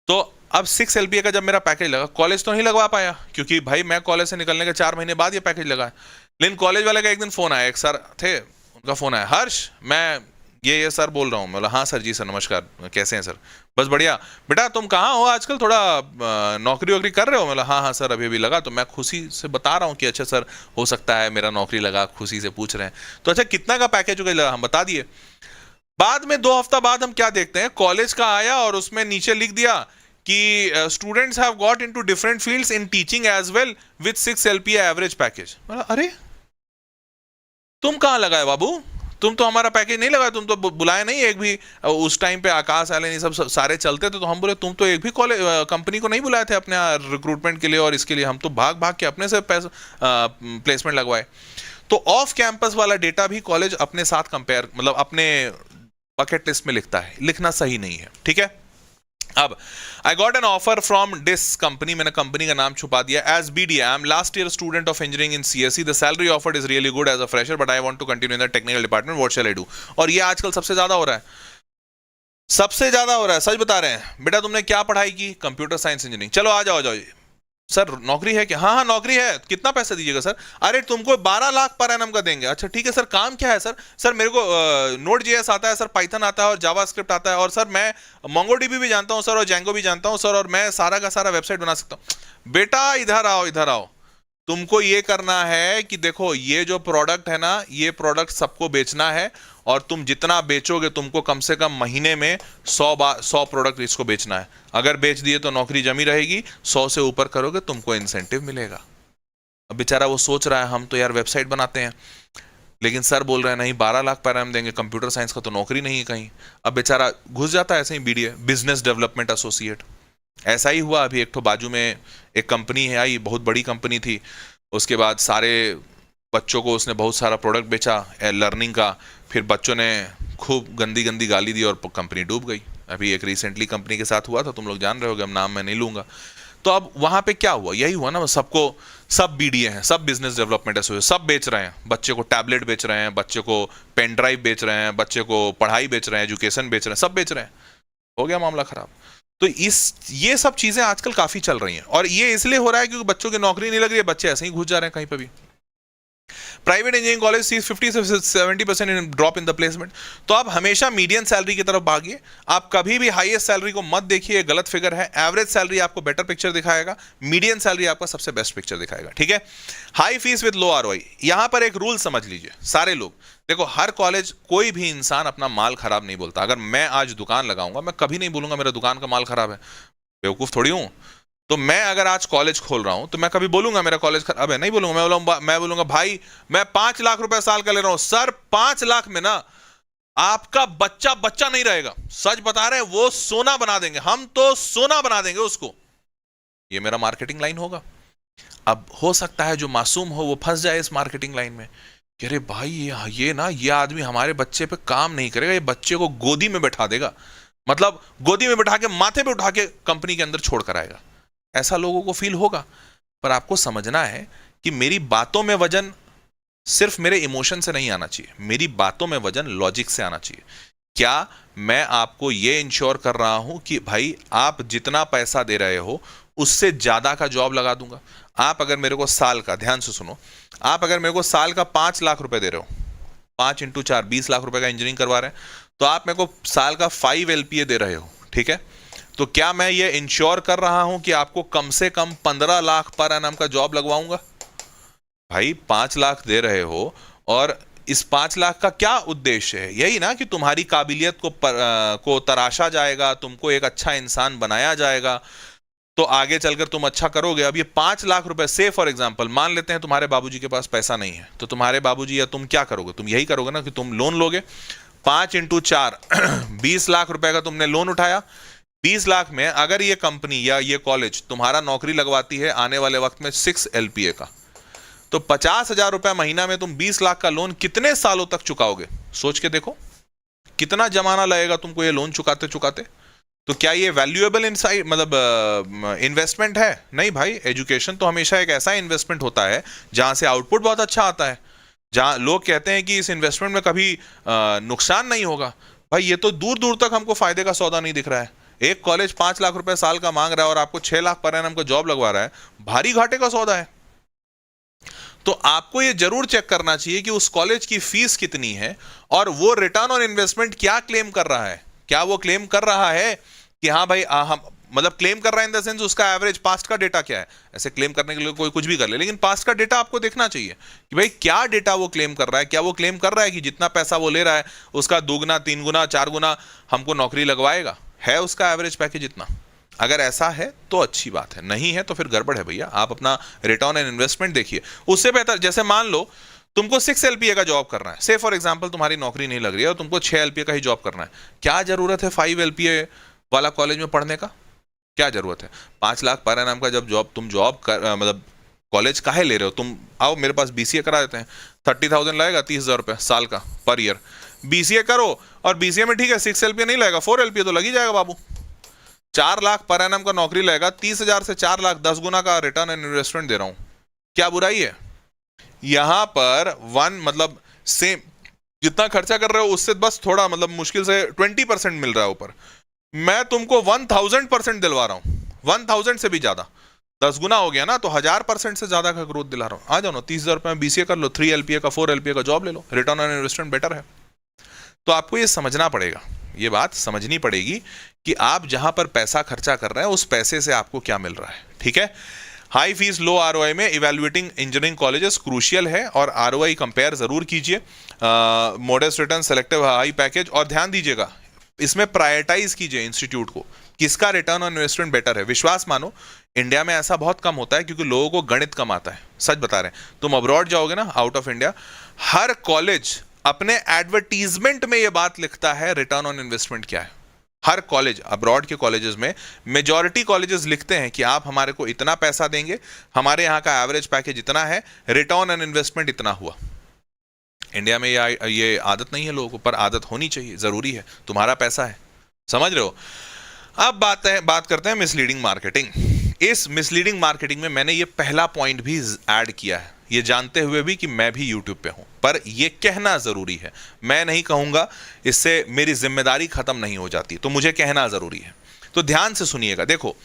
तो अब 6 LPA का जब मेरा पैकेज लगा, कॉलेज तो नहीं लगवा पाया क्योंकि भाई मैं कॉलेज से निकलने के 4 महीने बाद ये पैकेज लगा है। लेकिन कॉलेज वाले का एक दिन फोन आया, एक सर थे, उनका फोन आया, हर्ष मैं ये सर बोल रहा हूँ। मैं बोला हाँ सर, जी सर नमस्कार, कैसे हैं सर? बस बढ़िया। बेटा तुम कहाँ हो आजकल, थोड़ा नौकरी वोकरी कर रहे हो? मैं बोला हाँ हाँ सर अभी लगा। तो मैं खुशी से बता रहा हूँ कि अच्छा सर हो सकता है मेरा नौकरी लगा, खुशी से पूछ रहे हैं। तो अच्छा कितना का पैकेज लगा, हम बता दिए। बाद में 2 हफ्ता बाद हम क्या देखते हैं, कॉलेज का आया और उसमें नीचे लिख दिया कि students have got into different fields in teaching as well with 6 LPA average package. अरे तुम कहाँ लगाए बाबू, तुम तो हमारा पैकेज नहीं लगाए, तुम तो बुलाए नहीं एक भी। उस टाइम पे आकाश आले सब सारे चलते थे, तो हम बोले तुम तो एक भी कॉलेज कंपनी को नहीं बुलाए थे अपने रिक्रूटमेंट के लिए और इसके लिए, हम तो भाग भाग के अपने से प्लेसमेंट लगवाए। तो ऑफ कैंपस वाला डेटा भी कॉलेज अपने साथ कंपेयर, मतलब अपने बकेट लिस्ट में लिखता है, लिखना सही नहीं है, ठीक है। अब I got an offer from this company, मैंने कंपनी का नाम छुपा दिया, as BDI I am last year student of engineering in CSE, the salary offered is really good as a fresher but I want to continue in the technical department, what shall I do. और ये आजकल सबसे ज्यादा हो रहा है, सबसे ज्यादा हो रहा है, सच बता रहे हैं। बेटा तुमने क्या पढ़ाई की? Computer science engineering. चलो आ जाओ सर नौकरी है क्या? हाँ हाँ नौकरी है, कितना पैसा दीजिएगा सर? अरे तुमको 12 लाख पर एनम का देंगे। अच्छा ठीक है सर, काम क्या है सर? सर मेरे को Node.js आता है सर, पाइथन आता है और जावास्क्रिप्ट आता है, और सर मैं MongoDB भी जानता हूँ सर और Django भी जानता हूँ सर, और मैं सारा का सारा वेबसाइट बना सकता हूँ। बेटा इधर आओ इधर आओ, तुमको ये करना है कि देखो ये जो प्रोडक्ट है ना, ये प्रोडक्ट सबको बेचना है, और तुम जितना बेचोगे तुमको कम से कम महीने में 100 प्रोडक्ट इसको बेचना है। अगर बेच दिए तो नौकरी जमी रहेगी, 100 से ऊपर करोगे तुमको इंसेंटिव मिलेगा। अब बेचारा वो सोच रहा है हम तो यार वेबसाइट बनाते हैं, लेकिन सर बोल रहे हैं नहीं 12 लाख पर एनम देंगे, कंप्यूटर साइंस का तो नौकरी नहीं है कहीं। अब बेचारा घुस जाता है ऐसे ही BDA, बिजनेस डेवलपमेंट एसोसिएट। ऐसा ही हुआ अभी, एक तो बाजू में एक कंपनी है आई, बहुत बड़ी कंपनी थी, उसके बाद सारे बच्चों को उसने बहुत सारा प्रोडक्ट बेचा लर्निंग का, फिर बच्चों ने खूब गंदी गंदी गाली दी और कंपनी डूब गई। अभी एक रिसेंटली कंपनी के साथ हुआ था, तुम लोग जान रहे होगे, हम नाम मैं नहीं लूंगा। तो अब वहां पे क्या हुआ, यही हुआ ना, सब BDA हैं, सब बिजनेस डेवलपमेंट एसोसिएशन, सब बेच रहे हैं, बच्चे को टैबलेट बेच रहे हैं, बच्चे को पेन ड्राइव बेच रहे हैं, बच्चे को पढ़ाई बेच रहे हैं, एजुकेशन बेच रहे हैं, सब बेच रहे हैं। हो गया मामला खराब। तो ये सब चीजें आजकल काफी चल रही हैं, और ये इसलिए हो रहा है क्योंकि बच्चों की नौकरी नहीं लग रही है, बच्चे ऐसे ही घुस जा रहे हैं कहीं पर भी। प्राइवेट इंजीनियरिंग कॉलेज सीज 50 से 70% ड्रॉप इन द प्लेसमेंट। तो आप हमेशा मीडियन सैलरी की तरफ भागिए, आप कभी भी हाईएस्ट सैलरी को मत देखिए, गलत फिगर है। एवरेज सैलरी आपको बेटर पिक्चर दिखाएगा, मीडियन सैलरी आपका सबसे बेस्ट पिक्चर दिखाएगा, ठीक है। High fees with low ROI, यहां पर एक रूल समझ लीजिए सारे लोग। देखो हर कॉलेज, कोई भी इंसान अपना माल खराब नहीं बोलता। अगर मैं आज दुकान लगाऊंगा, मैं कभी नहीं बोलूंगा मेरा दुकान का माल खराब है, बेवकूफ थोड़ी हूं। तो मैं अगर आज कॉलेज खोल रहा हूं तो मैं कभी बोलूंगा मेरा कॉलेज खराब है? नहीं बोलूंगा। मैं बोलूंगा भाई मैं 5 लाख रुपए साल का ले रहा हूं सर, 5 लाख में ना आपका बच्चा बच्चा नहीं रहेगा, सच बता रहे हैं, वो सोना बना देंगे, हम तो सोना बना देंगे उसको। ये मेरा मार्केटिंग लाइन होगा। अब हो सकता है जो मासूम हो वो फंस जाए इस मार्केटिंग लाइन में कि अरे भाई ये आदमी हमारे बच्चे पे काम नहीं करेगा, ये बच्चे को गोदी में बैठा देगा, मतलब गोदी में बैठा के माथे पे उठा के कंपनी के अंदर छोड़ कर आएगा। ऐसा लोगों को फील होगा। पर आपको समझना है कि मेरी बातों में वजन सिर्फ मेरे इमोशन से नहीं आना चाहिए, मेरी बातों में वजन लॉजिक से आना चाहिए। क्या मैं आपको ये इंश्योर कर रहा हूं कि भाई आप जितना पैसा दे रहे हो उससे ज्यादा का जॉब लगा दूंगा? आप अगर मेरे को साल का, ध्यान से सुनो, आप अगर मेरे को साल का 5 लाख रुपए दे रहे हो, 5 × 4 20 लाख रुपए का इंजीनियरिंग करवा रहे हैं, तो आप मेरे को साल का 5 LPA दे रहे हो, ठीक है? तो क्या मैं ये इंश्योर कर रहा हूं कि आपको कम से कम 15 लाख पर एनम का जॉब लगवाऊंगा? भाई 5 लाख दे रहे हो और इस 5 लाख का क्या उद्देश्य है? यही ना कि तुम्हारी काबिलियत को तराशा जाएगा, तुमको एक अच्छा इंसान बनाया जाएगा, तो आगे चलकर तुम अच्छा करोगे। अब ये 5 लाख रुपए से फॉर एग्जांपल मान लेते हैं तुम्हारे बाबूजी के पास पैसा नहीं है, तो तुम्हारे बाबूजी या तुम क्या करोगे? तुम यही करोगे ना कि तुम लोन लोगे। 5 × 4 20 लाख रुपए का तुमने लोन उठाया। 20 लाख में अगर ये कंपनी या ये कॉलेज तुम्हारा नौकरी लगवाती है आने वाले वक्त में 6 LPA का, तो 50,000 रुपए महीना में तुम 20 लाख का लोन कितने सालों तक चुकाओगे? सोच के देखो कितना जमाना लगेगा तुमको ये लोन चुकाते चुकाते। तो क्या ये वैल्यूएबल इनसाइड मतलब इन्वेस्टमेंट है? नहीं भाई, एजुकेशन तो हमेशा एक ऐसा इन्वेस्टमेंट होता है जहां से आउटपुट बहुत अच्छा आता है, जहां लोग कहते हैं कि इस इन्वेस्टमेंट में कभी नुकसान नहीं होगा। भाई ये तो दूर दूर तक हमको फायदे का सौदा नहीं दिख रहा है। एक कॉलेज 5 लाख रुपए साल का मांग रहा है और आपको 6 लाख पर एनम का जॉब लगवा रहा है, भारी घाटे का सौदा है। तो आपको ये जरूर चेक करना चाहिए कि उस कॉलेज की फीस कितनी है और वो रिटर्न ऑन इन्वेस्टमेंट क्या क्लेम कर रहा है। क्या वो क्लेम कर रहा है कि हाँ भाई हम मतलब क्लेम कर रहा है इन द सेंस उसका एवरेज पास्ट का डेटा क्या है? ऐसे क्लेम करने के लिए कोई कुछ भी कर ले, लेकिन पास्ट का डेटा आपको देखना चाहिए कि भाई क्या डेटा वो क्लेम कर रहा है। क्या वो क्लेम कर रहा है कि जितना पैसा वो ले रहा है उसका 2 गुना 3 गुना 4 गुना हमको नौकरी लगवाएगा? है उसका एवरेज पैकेज इतना? अगर ऐसा है तो अच्छी बात है, नहीं है तो फिर गड़बड़ है भैया। आप अपना रिटर्न ऑन इन्वेस्टमेंट देखिए। उससे बेहतर, जैसे मान लो तुमको 6 LPA का जॉब करना है, से फॉर एग्जांपल तुम्हारी नौकरी नहीं लग रही है और तुमको 6 LPA का ही जॉब करना है, क्या जरूरत है 5 LPA वाला कॉलेज में पढ़ने का? क्या जरूरत है? 5 लाख पर एनम का जब तुम जॉब कर मतलब कॉलेज काहे ले रहे हो? तुम आओ मेरे पास BCA करा देते हैं, 30,000 लगेगा, 30,000 रुपये साल का पर ईयर। BCA करो और BCA में ठीक है 6 LPA नहीं लगेगा, 4 LPA तो लग ही जाएगा बाबू। 4 लाख पर एनम का नौकरी लगेगा, 30,000 से 4 लाख 10 गुना का रिटर्न ऑन इन्वेस्टमेंट दे रहा हूं, क्या बुराई है? यहां पर मतलब सेम जितना खर्चा कर रहे हो उससे बस थोड़ा मतलब मुश्किल से 20% मिल रहा है ऊपर। मैं तुमको 1000% दिलवा रहा हूं, 1000 से भी ज्यादा, 10 गुना हो गया ना, तो 1000% से ज्यादा का ग्रोथ दिला रहा हूं। आ जाओ ना, 30,000 रुपए में BCA कर लो, 3 LPA का 4 LPA का जॉब ले लो, रिटर्न ऑन इन्वेस्टमेंट बेटर है। तो आपको ये समझना पड़ेगा, ये बात समझनी पड़ेगी कि आप जहां पर पैसा खर्चा कर रहे हैं उस पैसे से आपको क्या मिल रहा है, ठीक है? हाई फीस लो ROI में इवैल्यूएटिंग इंजीनियरिंग कॉलेजेस क्रूशियल है और ROI कंपेयर जरूर कीजिए। Modest return, selective high package, और ध्यान दीजिएगा इसमें प्रायोरिटाइज कीजिए इंस्टीट्यूट को, किसका रिटर्न ऑन इन्वेस्टमेंट बेटर है। विश्वास मानो इंडिया में ऐसा बहुत कम होता है क्योंकि लोगों को गणित कम आता है, सच बता रहे हैं। तुम अब्रॉड जाओगे ना, out of India, her college अपने एडवर्टीजमेंट में यह बात लिखता है रिटर्न ऑन इन्वेस्टमेंट क्या है। हर कॉलेज, अब्रॉड के कॉलेजेस में मेजॉरिटी कॉलेजेस लिखते हैं कि आप हमारे को इतना पैसा देंगे, हमारे यहाँ का एवरेज पैकेज इतना है, रिटर्न ऑन इन्वेस्टमेंट इतना हुआ। इंडिया में ये आदत नहीं है लोगों को, पर आदत होनी चाहिए, जरूरी है, तुम्हारा पैसा है, समझ रहे हो? अब बात करते हैं मिसलीडिंग मार्केटिंग। इस मिसलीडिंग मार्केटिंग में मैंने ये पहला पॉइंट भी ऐड किया है, ये जानते हुए भी कि मैं भी यूट्यूब पे हूं, पर ये कहना जरूरी है। मैं नहीं कहूंगा, इससे मेरी जिम्मेदारी खत्म नहीं हो जाती, तो मुझे कहना जरूरी है। तो ध्यान से सुनिएगा। देखो,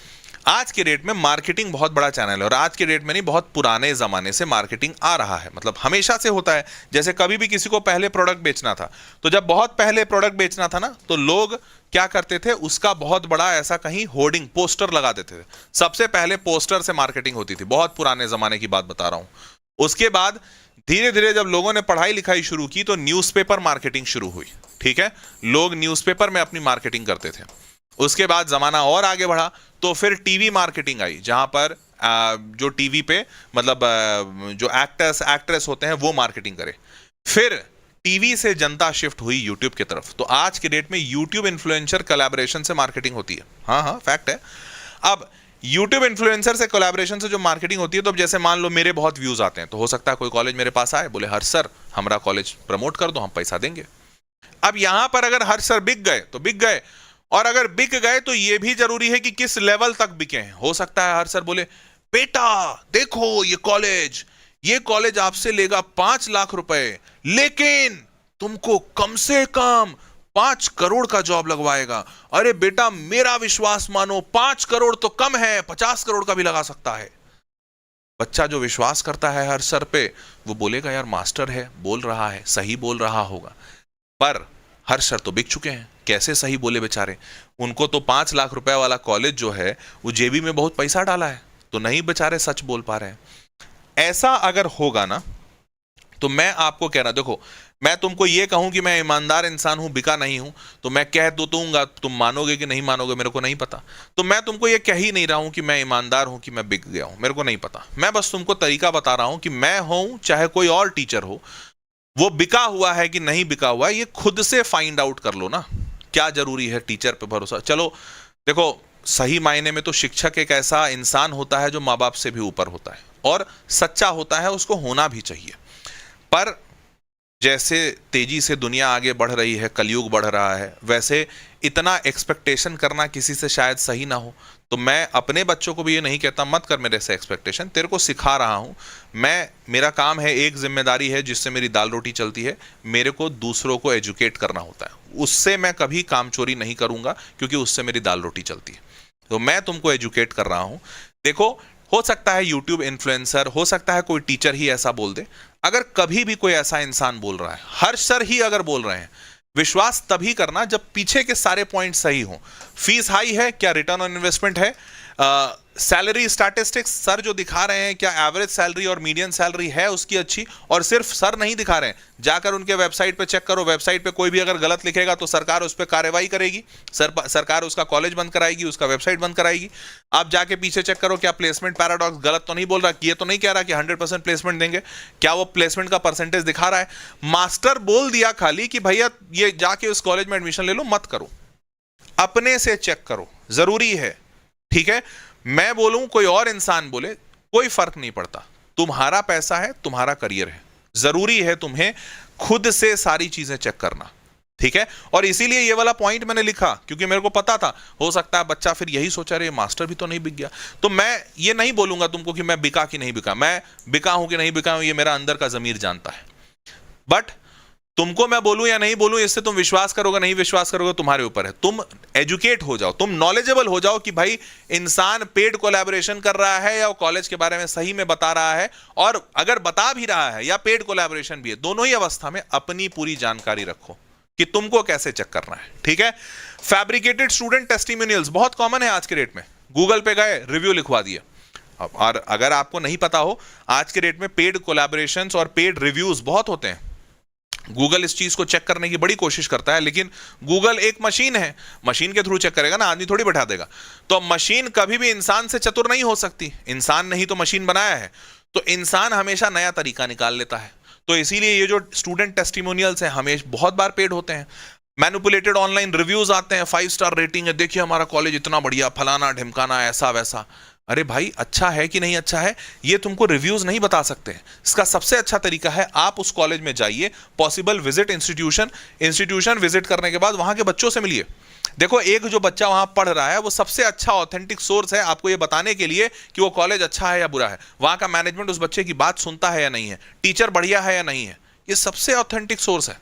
आज के डेट में मार्केटिंग बहुत बड़ा चैनल है, और आज के डेट में नहीं, बहुत पुराने जमाने से मार्केटिंग आ रहा है, मतलब हमेशा से होता है। जैसे कभी भी किसी को पहले प्रोडक्ट बेचना था, तो जब बहुत पहले प्रोडक्ट बेचना था ना, तो लोग क्या करते थे, उसका बहुत बड़ा ऐसा कहीं होर्डिंग पोस्टर लगा देते थे। सबसे पहले पोस्टर से मार्केटिंग होती थी, बहुत पुराने जमाने की बात बता रहा हूं। उसके बाद धीरे धीरे जब लोगों ने पढ़ाई लिखाई शुरू की तो न्यूज़पेपर मार्केटिंग शुरू हुई, ठीक है? लोग न्यूज़पेपर में अपनी मार्केटिंग करते थे। उसके बाद जमाना और आगे बढ़ा तो फिर टीवी मार्केटिंग आई, जहां पर जो टीवी पे मतलब जो एक्टर्स एक्ट्रेस होते हैं वो मार्केटिंग करे। फिर टीवी से जनता शिफ्ट हुई यूट्यूब की तरफ, तो आज के डेट में यूट्यूब इन्फ्लुएंसर कोलैबोरेशन से मार्केटिंग होती है। हाँ हाँ, फैक्ट है। अब यूट्यूब इन्फ्लुएंसर से कोलैबोरेशन से जो मार्केटिंग होती है, तो अब जैसे मान लो मेरे बहुत व्यूज आते हैं, तो हो सकता है कोई कॉलेज मेरे पास आए, बोले हर्ष सर हमारा कॉलेज प्रमोट कर दो, हम पैसा देंगे। अब यहां पर अगर हर्ष सर बिक गए तो बिक गए, और अगर बिक गए तो यह भी जरूरी है कि किस लेवल तक बिके हैं। हो सकता है हर्ष सर बोले बेटा देखो ये कॉलेज आपसे लेगा 5 लाख रुपए, लेकिन तुमको कम से कम 5 करोड़ का जॉब लगवाएगा। अरे बेटा मेरा विश्वास मानो, 5 करोड़ तो कम है, 50 करोड़ का भी लगा सकता है। बच्चा जो विश्वास करता है हर सर पे, वो बोलेगा यार मास्टर है, बोल रहा है, सही बोल रहा होगा। पर हर सर तो बिक चुके हैं, कैसे सही बोले बेचारे। उनको तो 5 लाख रुपए वाला कॉलेज जो है वो जेबी में बहुत पैसा डाला है, तो नहीं बेचारे सच बोल पा रहे हैं। ऐसा अगर होगा ना, तो मैं आपको कह रहा, देखो मैं तुमको ये कहूं कि मैं ईमानदार इंसान हूं, बिका नहीं हूं, तो मैं कह तो दूंगा, तुम मानोगे कि नहीं मानोगे मेरे को नहीं पता। तो मैं तुमको ये कह ही नहीं रहा हूं कि मैं ईमानदार हूं, कि मैं बिक गया हूं, मेरे को नहीं पता। मैं बस तुमको तरीका बता रहा हूं कि मैं हूं चाहे कोई और टीचर हो, वो बिका हुआ है कि नहीं बिका हुआ है, ये खुद से फाइंड आउट कर लो ना। क्या जरूरी है टीचर पे भरोसा। चलो देखो, सही मायने में तो शिक्षक एक ऐसा इंसान होता है जो माँ बाप से भी ऊपर होता है और सच्चा होता है, उसको होना भी चाहिए। पर जैसे तेजी से दुनिया आगे बढ़ रही है, कलयुग बढ़ रहा है, वैसे इतना एक्सपेक्टेशन करना किसी से शायद सही ना हो। तो मैं अपने बच्चों को भी ये नहीं कहता मत कर मेरे से एक्सपेक्टेशन, तेरे को सिखा रहा हूं मैं। मेरा काम है, एक जिम्मेदारी है जिससे मेरी दाल रोटी चलती है, मेरे को दूसरों को एजुकेट करना होता है। उससे मैं कभी काम चोरी नहीं करूंगा, क्योंकि उससे मेरी दाल रोटी चलती है। तो मैं तुमको एजुकेट कर रहा हूं। देखो, हो सकता है यूट्यूब इन्फ्लुएंसर, हो सकता है कोई टीचर ही ऐसा बोल दे। अगर कभी भी कोई ऐसा इंसान बोल रहा है, हर्ष सर ही अगर बोल रहे हैं, विश्वास तभी करना जब पीछे के सारे पॉइंट सही हो। फीस हाई है, क्या रिटर्न ऑन इन्वेस्टमेंट है, सैलरी स्टैटिस्टिक्स सर जो दिखा रहे हैं, क्या एवरेज सैलरी और मीडियन सैलरी है उसकी अच्छी। और सिर्फ सर नहीं दिखा रहे हैं, जाकर उनके वेबसाइट पे चेक करो, वेबसाइट पे कोई भी अगर गलत लिखेगा तो सरकार उस पर कार्रवाई करेगी, सरकार उसका कॉलेज बंद कराएगी, उसका वेबसाइट बंद कराएगी। आप जाके पीछे चेक करो, क्या प्लेसमेंट पैराडॉक्स गलत तो नहीं बोल रहा, ये तो नहीं कह रहा कि 100% प्लेसमेंट देंगे, क्या वो प्लेसमेंट का परसेंटेज दिखा रहा है। मास्टर बोल दिया खाली कि भैया ये जाके उस कॉलेज में एडमिशन ले लो, मत करो, अपने से चेक करो, जरूरी है। ठीक है, मैं बोलूं कोई और इंसान बोले, कोई फर्क नहीं पड़ता। तुम्हारा पैसा है, तुम्हारा करियर है, जरूरी है तुम्हें खुद से सारी चीजें चेक करना। ठीक है, और इसीलिए ये वाला पॉइंट मैंने लिखा, क्योंकि मेरे को पता था हो सकता है बच्चा फिर यही सोचा रहे मास्टर भी तो नहीं बिक गया। तो मैं ये नहीं बोलूंगा तुमको कि मैं बिका कि नहीं बिका, मैं बिका हूं कि नहीं बिका हूं, ये मेरा अंदर का जमीर जानता है। बट तुमको मैं बोलूं या नहीं बोलूं, इससे तुम विश्वास करोगे नहीं विश्वास करोगे तुम्हारे ऊपर है। तुम एजुकेट हो जाओ, तुम नॉलेजेबल हो जाओ कि भाई इंसान पेड कोलैबोरेशन कर रहा है या वो कॉलेज के बारे में सही में बता रहा है, और अगर बता भी रहा है या पेड कोलैबोरेशन भी है, दोनों ही अवस्था में अपनी पूरी जानकारी रखो कि तुमको कैसे चेक करना है। ठीक है, फैब्रिकेटेड स्टूडेंट टेस्टिमोनियल्स बहुत कॉमन है आज के डेट में। गूगल पे गए, रिव्यू लिखवा दिए। और अगर आपको नहीं पता हो, आज के डेट में पेड कोलैबोरेशंस और पेड रिव्यूज बहुत होते हैं। गूगल इस चीज को चेक करने की बड़ी कोशिश करता है, लेकिन गूगल एक मशीन है, मशीन के थ्रू चेक करेगा ना, आदमी थोड़ी बैठा देगा। तो मशीन कभी भी इंसान से चतुर नहीं हो सकती, इंसान ने ही तो मशीन बनाया है, तो इंसान हमेशा नया तरीका निकाल लेता है। तो इसीलिए ये जो स्टूडेंट टेस्टिमोनियल्स हैं हमेशा बहुत बार पेड होते हैं। मैनिपुलेटेड ऑनलाइन रिव्यूज आते हैं, 5 स्टार रेटिंग है, देखिए हमारा कॉलेज इतना बढ़िया, फलाना ढिमकाना, ऐसा वैसा। अरे भाई अच्छा है कि नहीं अच्छा है, ये तुमको रिव्यूज नहीं बता सकते। इसका सबसे अच्छा तरीका है आप उस कॉलेज में जाइए, पॉसिबल विजिट इंस्टीट्यूशन विजिट करने के बाद वहां के बच्चों से मिलिए। देखो, एक जो बच्चा वहां पढ़ रहा है वो सबसे अच्छा ऑथेंटिक सोर्स है आपको ये बताने के लिए कि वो कॉलेज अच्छा है या बुरा है। वहां का मैनेजमेंट उस बच्चे की बात सुनता है या नहीं है, टीचर बढ़िया है या नहीं है, ये सबसे ऑथेंटिक सोर्स है।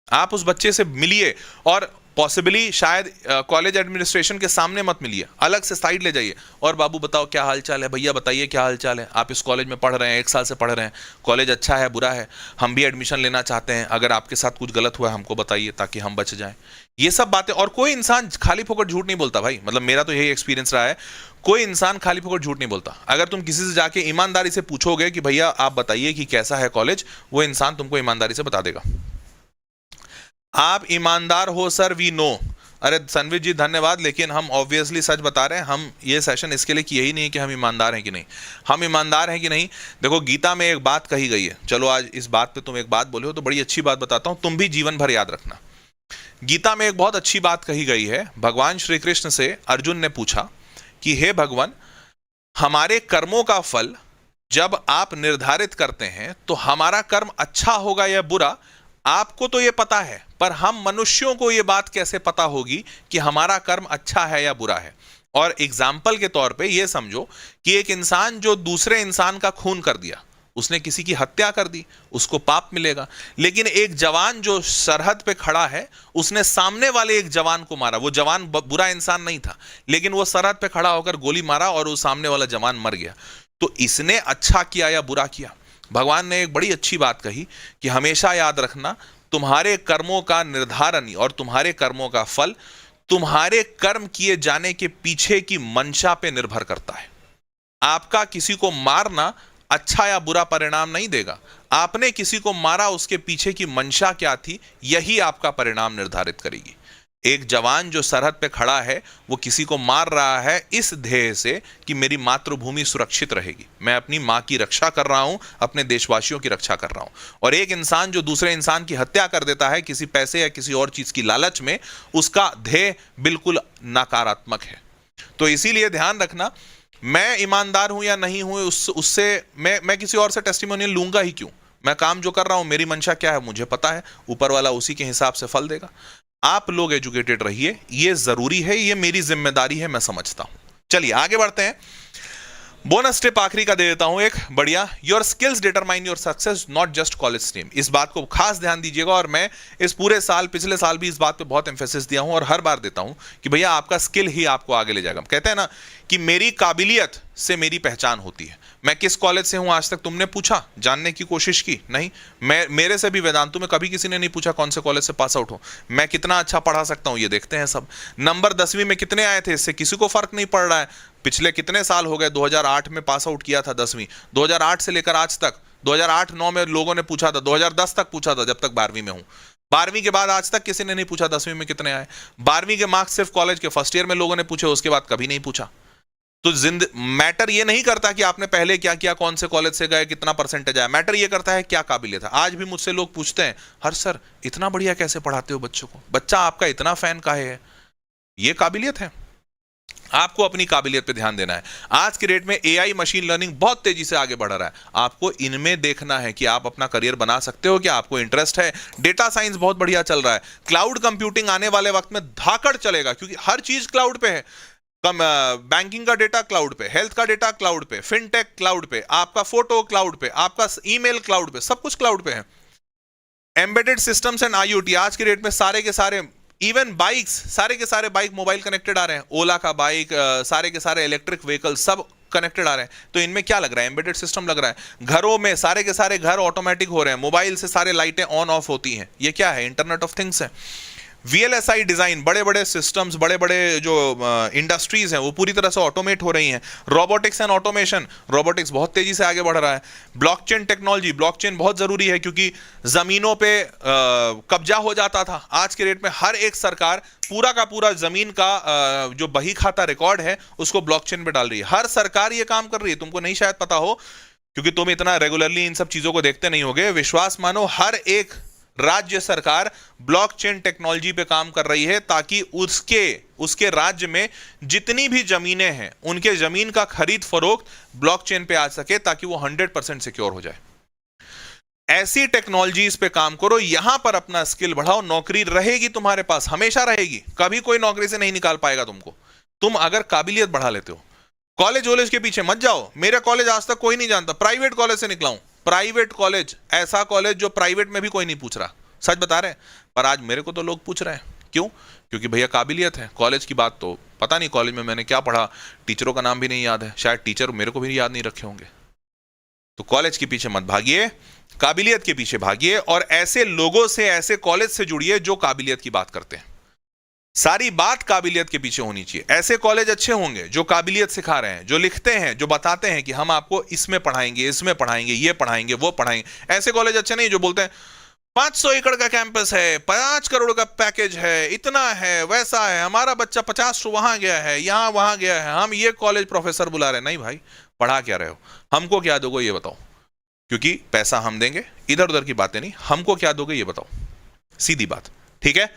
आप उस बच्चे से मिलिए, और पॉसिबली शायद कॉलेज एडमिनिस्ट्रेशन के सामने मत मिलिए, अलग से साइड ले जाइए और बाबू बताओ क्या हाल चाल है, भैया बताइए क्या हाल चाल है, आप इस कॉलेज में पढ़ रहे हैं, 1 साल से पढ़ रहे हैं, कॉलेज अच्छा है बुरा है, हम भी एडमिशन लेना चाहते हैं, अगर आपके साथ कुछ गलत हुआ है हमको बताइए ताकि हम बच जाएं। ये सब बातें। और कोई इंसान खाली फोकट झूठ नहीं बोलता भाई, मतलब मेरा तो यही एक्सपीरियंस रहा है, कोई इंसान खाली फोकट झूठ नहीं बोलता। अगर तुम किसी से जाके ईमानदारी से पूछोगे कि भैया आप बताइए कि कैसा है कॉलेज, वो इंसान तुमको ईमानदारी से बता देगा। आप ईमानदार हो सर, वी नो, अरे सनवीर जी धन्यवाद, लेकिन हम ऑब्वियसली सच बता रहे हैं, हम ये सेशन इसके लिए किए ही नहीं कि हम ईमानदार हैं कि नहीं, हम ईमानदार हैं कि नहीं। देखो गीता में एक बात कही गई है, चलो आज इस बात पे तुम एक बात बोले हो तो बड़ी अच्छी बात बताता हूं, तुम भी जीवन भर याद रखना। गीता में एक बहुत अच्छी बात कही गई है, भगवान श्री कृष्ण से अर्जुन ने पूछा कि हे भगवान, हमारे कर्मों का फल जब आप निर्धारित करते हैं तो हमारा कर्म अच्छा होगा या बुरा, आपको तो ये पता है, पर हम मनुष्यों को ये बात कैसे पता होगी कि हमारा कर्म अच्छा है या बुरा है। और एग्जाम्पल के तौर पे ये समझो कि एक इंसान जो दूसरे इंसान का खून कर दिया, उसने किसी की हत्या कर दी, उसको पाप मिलेगा। लेकिन एक जवान जो सरहद पे खड़ा है, उसने सामने वाले एक जवान को मारा, वो जवान बुरा इंसान नहीं था, लेकिन वो सरहद पे खड़ा होकर गोली मारा और वो सामने वाला जवान मर गया। तो इसने अच्छा किया या बुरा किया? भगवान ने एक बड़ी अच्छी बात कही कि हमेशा याद रखना, तुम्हारे कर्मों का निर्धारण और तुम्हारे कर्मों का फल तुम्हारे कर्म किए जाने के पीछे की मंशा पे निर्भर करता है। आपका किसी को मारना अच्छा या बुरा परिणाम नहीं देगा, आपने किसी को मारा, उसके पीछे की मंशा क्या थी, यही आपका परिणाम निर्धारित करेगी। एक जवान जो सरहद पे खड़ा है, वो किसी को मार रहा है इस ध्येय से कि मेरी मातृभूमि सुरक्षित रहेगी, मैं अपनी मां की रक्षा कर रहा हूं, अपने देशवासियों की रक्षा कर रहा हूं। और एक इंसान जो दूसरे इंसान की हत्या कर देता है किसी पैसे या किसी और चीज की लालच में, उसका ध्येय बिल्कुल नकारात्मक है। तो इसीलिए ध्यान रखना, मैं ईमानदार हूं या नहीं हूं उससे मैं किसी और से टेस्टिमोनियल लूंगा ही क्यों? मैं काम जो कर रहा हूं, मेरी मंशा क्या है मुझे पता है, ऊपर वाला उसी के हिसाब से फल देगा। आप लोग एजुकेटेड रहिए, ये जरूरी है, ये मेरी जिम्मेदारी है, मैं समझता हूं। चलिए आगे बढ़ते हैं। बोनस टिप आखिरी का दे देता हूं एक बढ़िया, your skills determine your success, not just college stream. इस बात को खास ध्यान दीजिएगा, और मैं इस पूरे साल, पिछले साल भी इस बात पे बहुत एम्फेसिस दिया हूं और हर बार देता हूं कि भैया आपका स्किल ही आपको आगे ले जाएगा। कहते हैं ना कि मेरी काबिलियत से मेरी पहचान होती है। मैं किस कॉलेज से हूं आज तक तुमने पूछा, जानने की कोशिश की? नहीं। मेरे से भी वेदांतु में कभी किसी ने नहीं पूछा कौन से कॉलेज से पास आउट हो। मैं कितना अच्छा पढ़ा सकता हूं ये देखते हैं सब। नंबर 10वीं में कितने आए थे, इससे किसी को फर्क नहीं पड़ रहा है। पिछले कितने साल हो गए, 2008 में पास आउट किया था 10वीं, 2008 से लेकर आज तक, 2008-9 में लोगों ने पूछा था, 2010 तक पूछा था जब तक 12वीं में हूं। 12वीं के बाद आज तक किसी ने नहीं पूछा 10वीं में कितने आए। 12वीं के मार्क्स सिर्फ कॉलेज के फर्स्ट ईयर में लोगों ने पूछे, उसके बाद कभी नहीं पूछा। तो मैटर ये नहीं करता कि आपने पहले क्या किया, कौन से कॉलेज से गए, कितना परसेंटेज आया, मैटर ये करता है क्या काबिलियत है। आज भी मुझसे लोग पूछते हैं, हर सर इतना बढ़िया कैसे पढ़ाते हो बच्चों को, बच्चा आपका इतना फैन काहे है? ये काबिलियत है। आपको अपनी काबिलियत पे ध्यान देना है। आज के डेट में एआई, मशीन लर्निंग बहुत तेजी से आगे बढ़ रहा है, आपको इनमें देखना है कि आप अपना करियर बना सकते हो, क्या आपको इंटरेस्ट है। डेटा साइंस बहुत बढ़िया चल रहा है, क्लाउड कंप्यूटिंग आने वाले वक्त में धाकड़ चलेगा, क्योंकि हर चीज क्लाउड पे है। बैंकिंग का डेटा क्लाउड पे, हेल्थ का डेटा क्लाउड पे, फिनटेक क्लाउड पे, आपका फोटो क्लाउड पे, आपका ईमेल क्लाउड पे, सब कुछ क्लाउड पे है। एम्बेडेड सिस्टम्स एंड आईओटी, आज के डेट में सारे के सारे, इवन बाइक्स, सारे के सारे बाइक मोबाइल कनेक्टेड आ रहे हैं। ओला का बाइक, सारे के सारे इलेक्ट्रिक व्हीकल सब कनेक्टेड आ रहे हैं। तो इनमें क्या लग रहा है? एम्बेडेड सिस्टम लग रहा है। घरों में सारे के सारे घर ऑटोमेटिक हो रहे हैं, मोबाइल से सारे लाइटें ऑन ऑफ होती हैं। ये क्या है? इंटरनेट ऑफ थिंग्स है। VLSI डिजाइन, बड़े बड़े सिस्टम्स, बड़े बड़े जो इंडस्ट्रीज हैं वो पूरी तरह से ऑटोमेट हो रही हैं। रोबोटिक्स एंड ऑटोमेशन, रोबोटिक्स बहुत तेजी से आगे बढ़ रहा है। ब्लॉकचेन टेक्नोलॉजी, ब्लॉकचेन बहुत जरूरी है, क्योंकि जमीनों पे कब्जा हो जाता था। आज के डेट में हर एक सरकार पूरा का पूरा जमीन का जो बही खाता रिकॉर्ड है उसको ब्लॉकचेन पे डाल रही है। हर सरकार ये काम कर रही है, तुमको नहीं शायद पता हो क्योंकि तुम इतना रेगुलरली इन सब चीजों को देखते नहीं होगे। विश्वास मानो, हर एक राज्य सरकार ब्लॉकचेन टेक्नोलॉजी पे काम कर रही है, ताकि उसके राज्य में जितनी भी जमीनें हैं उनके जमीन का खरीद फरोख्त ब्लॉकचेन पे आ सके, ताकि वो 100% सिक्योर हो जाए। ऐसी टेक्नोलॉजीज पे काम करो, यहां पर अपना स्किल बढ़ाओ। नौकरी रहेगी तुम्हारे पास, हमेशा रहेगी, कभी कोई नौकरी से नहीं निकाल पाएगा तुमको, तुम अगर काबिलियत बढ़ा लेते हो। कॉलेज वॉलेज के पीछे मत जाओ। मेरा कॉलेज आज तक कोई नहीं जानता, प्राइवेट कॉलेज से निकला हूं। प्राइवेट कॉलेज, ऐसा कॉलेज जो प्राइवेट में भी कोई नहीं पूछ रहा, सच बता रहे हैं। पर आज मेरे को तो लोग पूछ रहे हैं, क्यों? क्योंकि भैया काबिलियत है। कॉलेज की बात तो पता नहीं कॉलेज में मैंने क्या पढ़ा, टीचरों का नाम भी नहीं याद है, शायद टीचर मेरे को भी याद नहीं रखे होंगे। तो कॉलेज के पीछे मत भागिए, काबिलियत के पीछे भागिए, और ऐसे लोगों से, ऐसे कॉलेज से जुड़िए जो काबिलियत की बात करते हैं। सारी बात काबिलियत के पीछे होनी चाहिए। ऐसे कॉलेज अच्छे होंगे जो काबिलियत सिखा रहे हैं, जो लिखते हैं, जो बताते हैं कि हम आपको इसमें पढ़ाएंगे, इसमें पढ़ाएंगे, ये पढ़ाएंगे, वो पढ़ाएंगे। ऐसे कॉलेज अच्छे नहीं जो बोलते हैं 500 एकड़ का कैंपस है, 5 करोड़ का पैकेज है, इतना है, वैसा है, हमारा बच्चा 50 वहां गया है, यहां वहां गया है, हम ये कॉलेज प्रोफेसर बुला रहे हैं। नहीं भाई, पढ़ा क्या रहे हो, हमको क्या दोगे ये बताओ, क्योंकि पैसा हम देंगे, इधर उधर की बातें नहीं, हमको क्या दोगे ये बताओ, सीधी बात। ठीक है,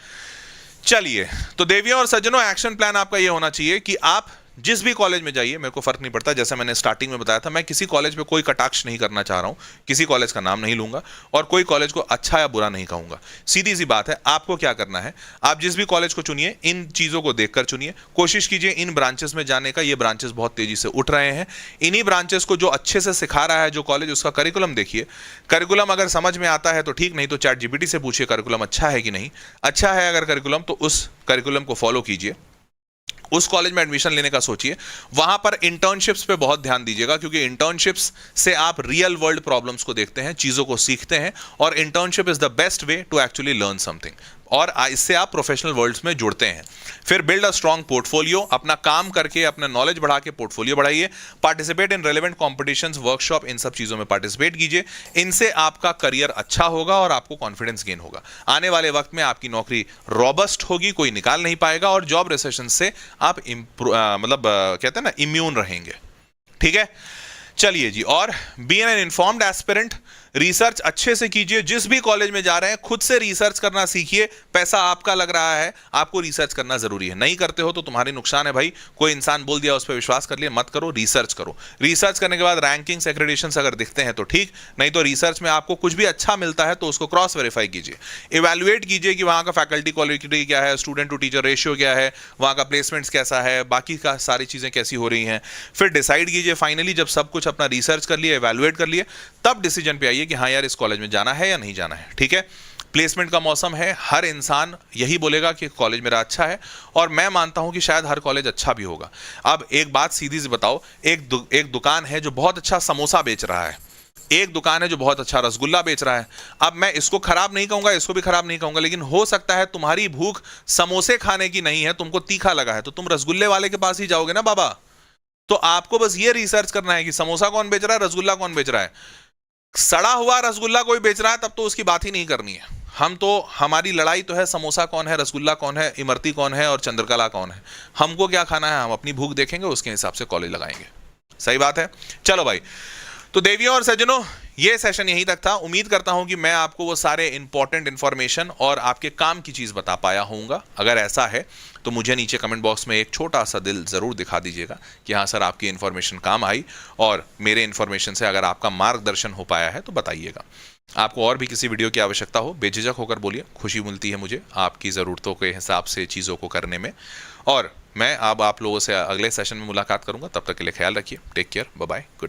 चलिए, तो देवियों और सज्जनों, एक्शन प्लान आपका ये होना चाहिए कि आप जिस भी कॉलेज में जाइए, मेरे को फर्क नहीं पड़ता, जैसे मैंने स्टार्टिंग में बताया था, मैं किसी कॉलेज पे कोई कटाक्ष नहीं करना चाह रहा हूं, किसी कॉलेज का नाम नहीं लूंगा और कोई कॉलेज को अच्छा या बुरा नहीं कहूंगा। सीधी सी बात है, आपको क्या करना है, आप जिस भी कॉलेज को चुनिए, इन चीजों को देखकर चुनिए, कोशिश कीजिए इन ब्रांचेस में जाने का। ये ब्रांचेस बहुत तेजी से उठ रहे हैं, इन्हीं ब्रांचेस को जो अच्छे से सिखा रहा है जो कॉलेज, उसका करिकुलम देखिए। करिकुलम अगर समझ में आता है तो ठीक, नहीं तो चैट जीपीटी से पूछिए करिकुलम अच्छा है कि नहीं। अच्छा है अगर करिकुलम, तो उस करिकुलम को फॉलो कीजिए, उस कॉलेज में एडमिशन लेने का सोचिए। वहां पर इंटर्नशिप्स पे बहुत ध्यान दीजिएगा, क्योंकि इंटर्नशिप्स से आप रियल वर्ल्ड प्रॉब्लम्स को देखते हैं, चीजों को सीखते हैं, और internship is the best way to actually learn something, और इससे आप प्रोफेशनल वर्ल्ड्स में जुड़ते हैं। फिर बिल्ड अ स्ट्रॉन्ग पोर्टफोलियो, अपना काम करके अपना नॉलेज बढ़ा के पोर्टफोलियो बढ़ाइए। Participate in relevant competitions, workshop, इन सब चीजों में पार्टिसिपेट कीजिए। इनसे आपका करियर अच्छा होगा और आपको कॉन्फिडेंस गेन होगा। आने वाले वक्त में आपकी नौकरी रॉबस्ट होगी, कोई निकाल नहीं पाएगा, और जॉब रिसेशन से आप कहते हैं ना, इम्यून रहेंगे। ठीक है, चलिए जी, और be an informed aspirant, research अच्छे से कीजिए। जिस भी कॉलेज में जा रहे हैं खुद से रिसर्च करना सीखिए। पैसा आपका लग रहा है, आपको रिसर्च करना जरूरी है। नहीं करते हो तो तुम्हारी नुकसान है भाई। कोई इंसान बोल दिया उस पर विश्वास कर लिया, मत करो, रिसर्च करो। रिसर्च करने के बाद रैंकिंग्स, एक्रेडिटेशंस अगर दिखते हैं तो ठीक, नहीं तो रिसर्च में आपको कुछ भी अच्छा मिलता है तो उसको क्रॉस वेरीफाई कीजिए, इवैल्यूएट कीजिए कि वहां का फैकल्टी क्वालिटी क्या है, स्टूडेंट टू टीचर रेशियो क्या है, वहां का प्लेसमेंट्स कैसा है, बाकी का सारी चीजें कैसी हो रही हैं। फिर डिसाइड कीजिए फाइनली, जब सब कुछ अपना रिसर्च कर लिए, इवैल्यूएट कर लिए, तब डिसीजन पे आइए कि हाँ यार, इस कॉलेज में जाना है या नहीं जाना है। ठीक है, प्लेसमेंट का मौसम है, हर इंसान यही बोलेगा कि कॉलेज मेरा अच्छा है, और मैं मानता हूं कि शायद हर कॉलेज अच्छा भी होगा। अब एक बात सीधी सी बताओ, एक दुकान है जो बहुत अच्छा समोसा बेच रहा है, एक दुकान है जो बहुत अच्छा रसगुल्ला बेच रहा है। अब मैं इसको खराब नहीं कहूंगा, इसको भी खराब नहीं कहूंगा, लेकिन हो सकता है तुम्हारी भूख समोसे खाने की नहीं है, तुमको तीखा लगा है, तो तुम रसगुल्ले वाले के पास ही जाओगे ना बाबा। तो आपको बस ये रिसर्च करना है कि समोसा कौन बेच रहा है, रसगुल्ला कौन बेच रहा है। सड़ा हुआ रसगुल्ला कोई बेच रहा है तब तो उसकी बात ही नहीं करनी है। हम तो, हमारी लड़ाई तो है समोसा कौन है, रसगुल्ला कौन है, इमरती कौन है और चंद्रकला कौन है। हमको क्या खाना है, हम अपनी भूख देखेंगे, उसके हिसाब से कॉलेज लगाएंगे। सही बात है। चलो भाई, तो देवियों और सज्जनों, ये सेशन यहीं तक था। उम्मीद करता हूं कि मैं आपको वो सारे इंपॉर्टेंट इंफॉर्मेशन और आपके काम की चीज बता पाया होऊंगा। अगर ऐसा है तो मुझे नीचे कमेंट बॉक्स में एक छोटा सा दिल जरूर दिखा दीजिएगा कि हाँ सर, आपकी इन्फॉर्मेशन काम आई, और मेरे इन्फॉर्मेशन से अगर आपका मार्गदर्शन हो पाया है तो बताइएगा। आपको और भी किसी वीडियो की आवश्यकता हो, बेझिझक होकर बोलिए, खुशी मिलती है मुझे आपकी ज़रूरतों के हिसाब से चीज़ों को करने में। और मैं अब आप लोगों से अगले सेशन में मुलाकात करूंगा। तब तक के लिए ख्याल रखिए। Take care, bye bye, good.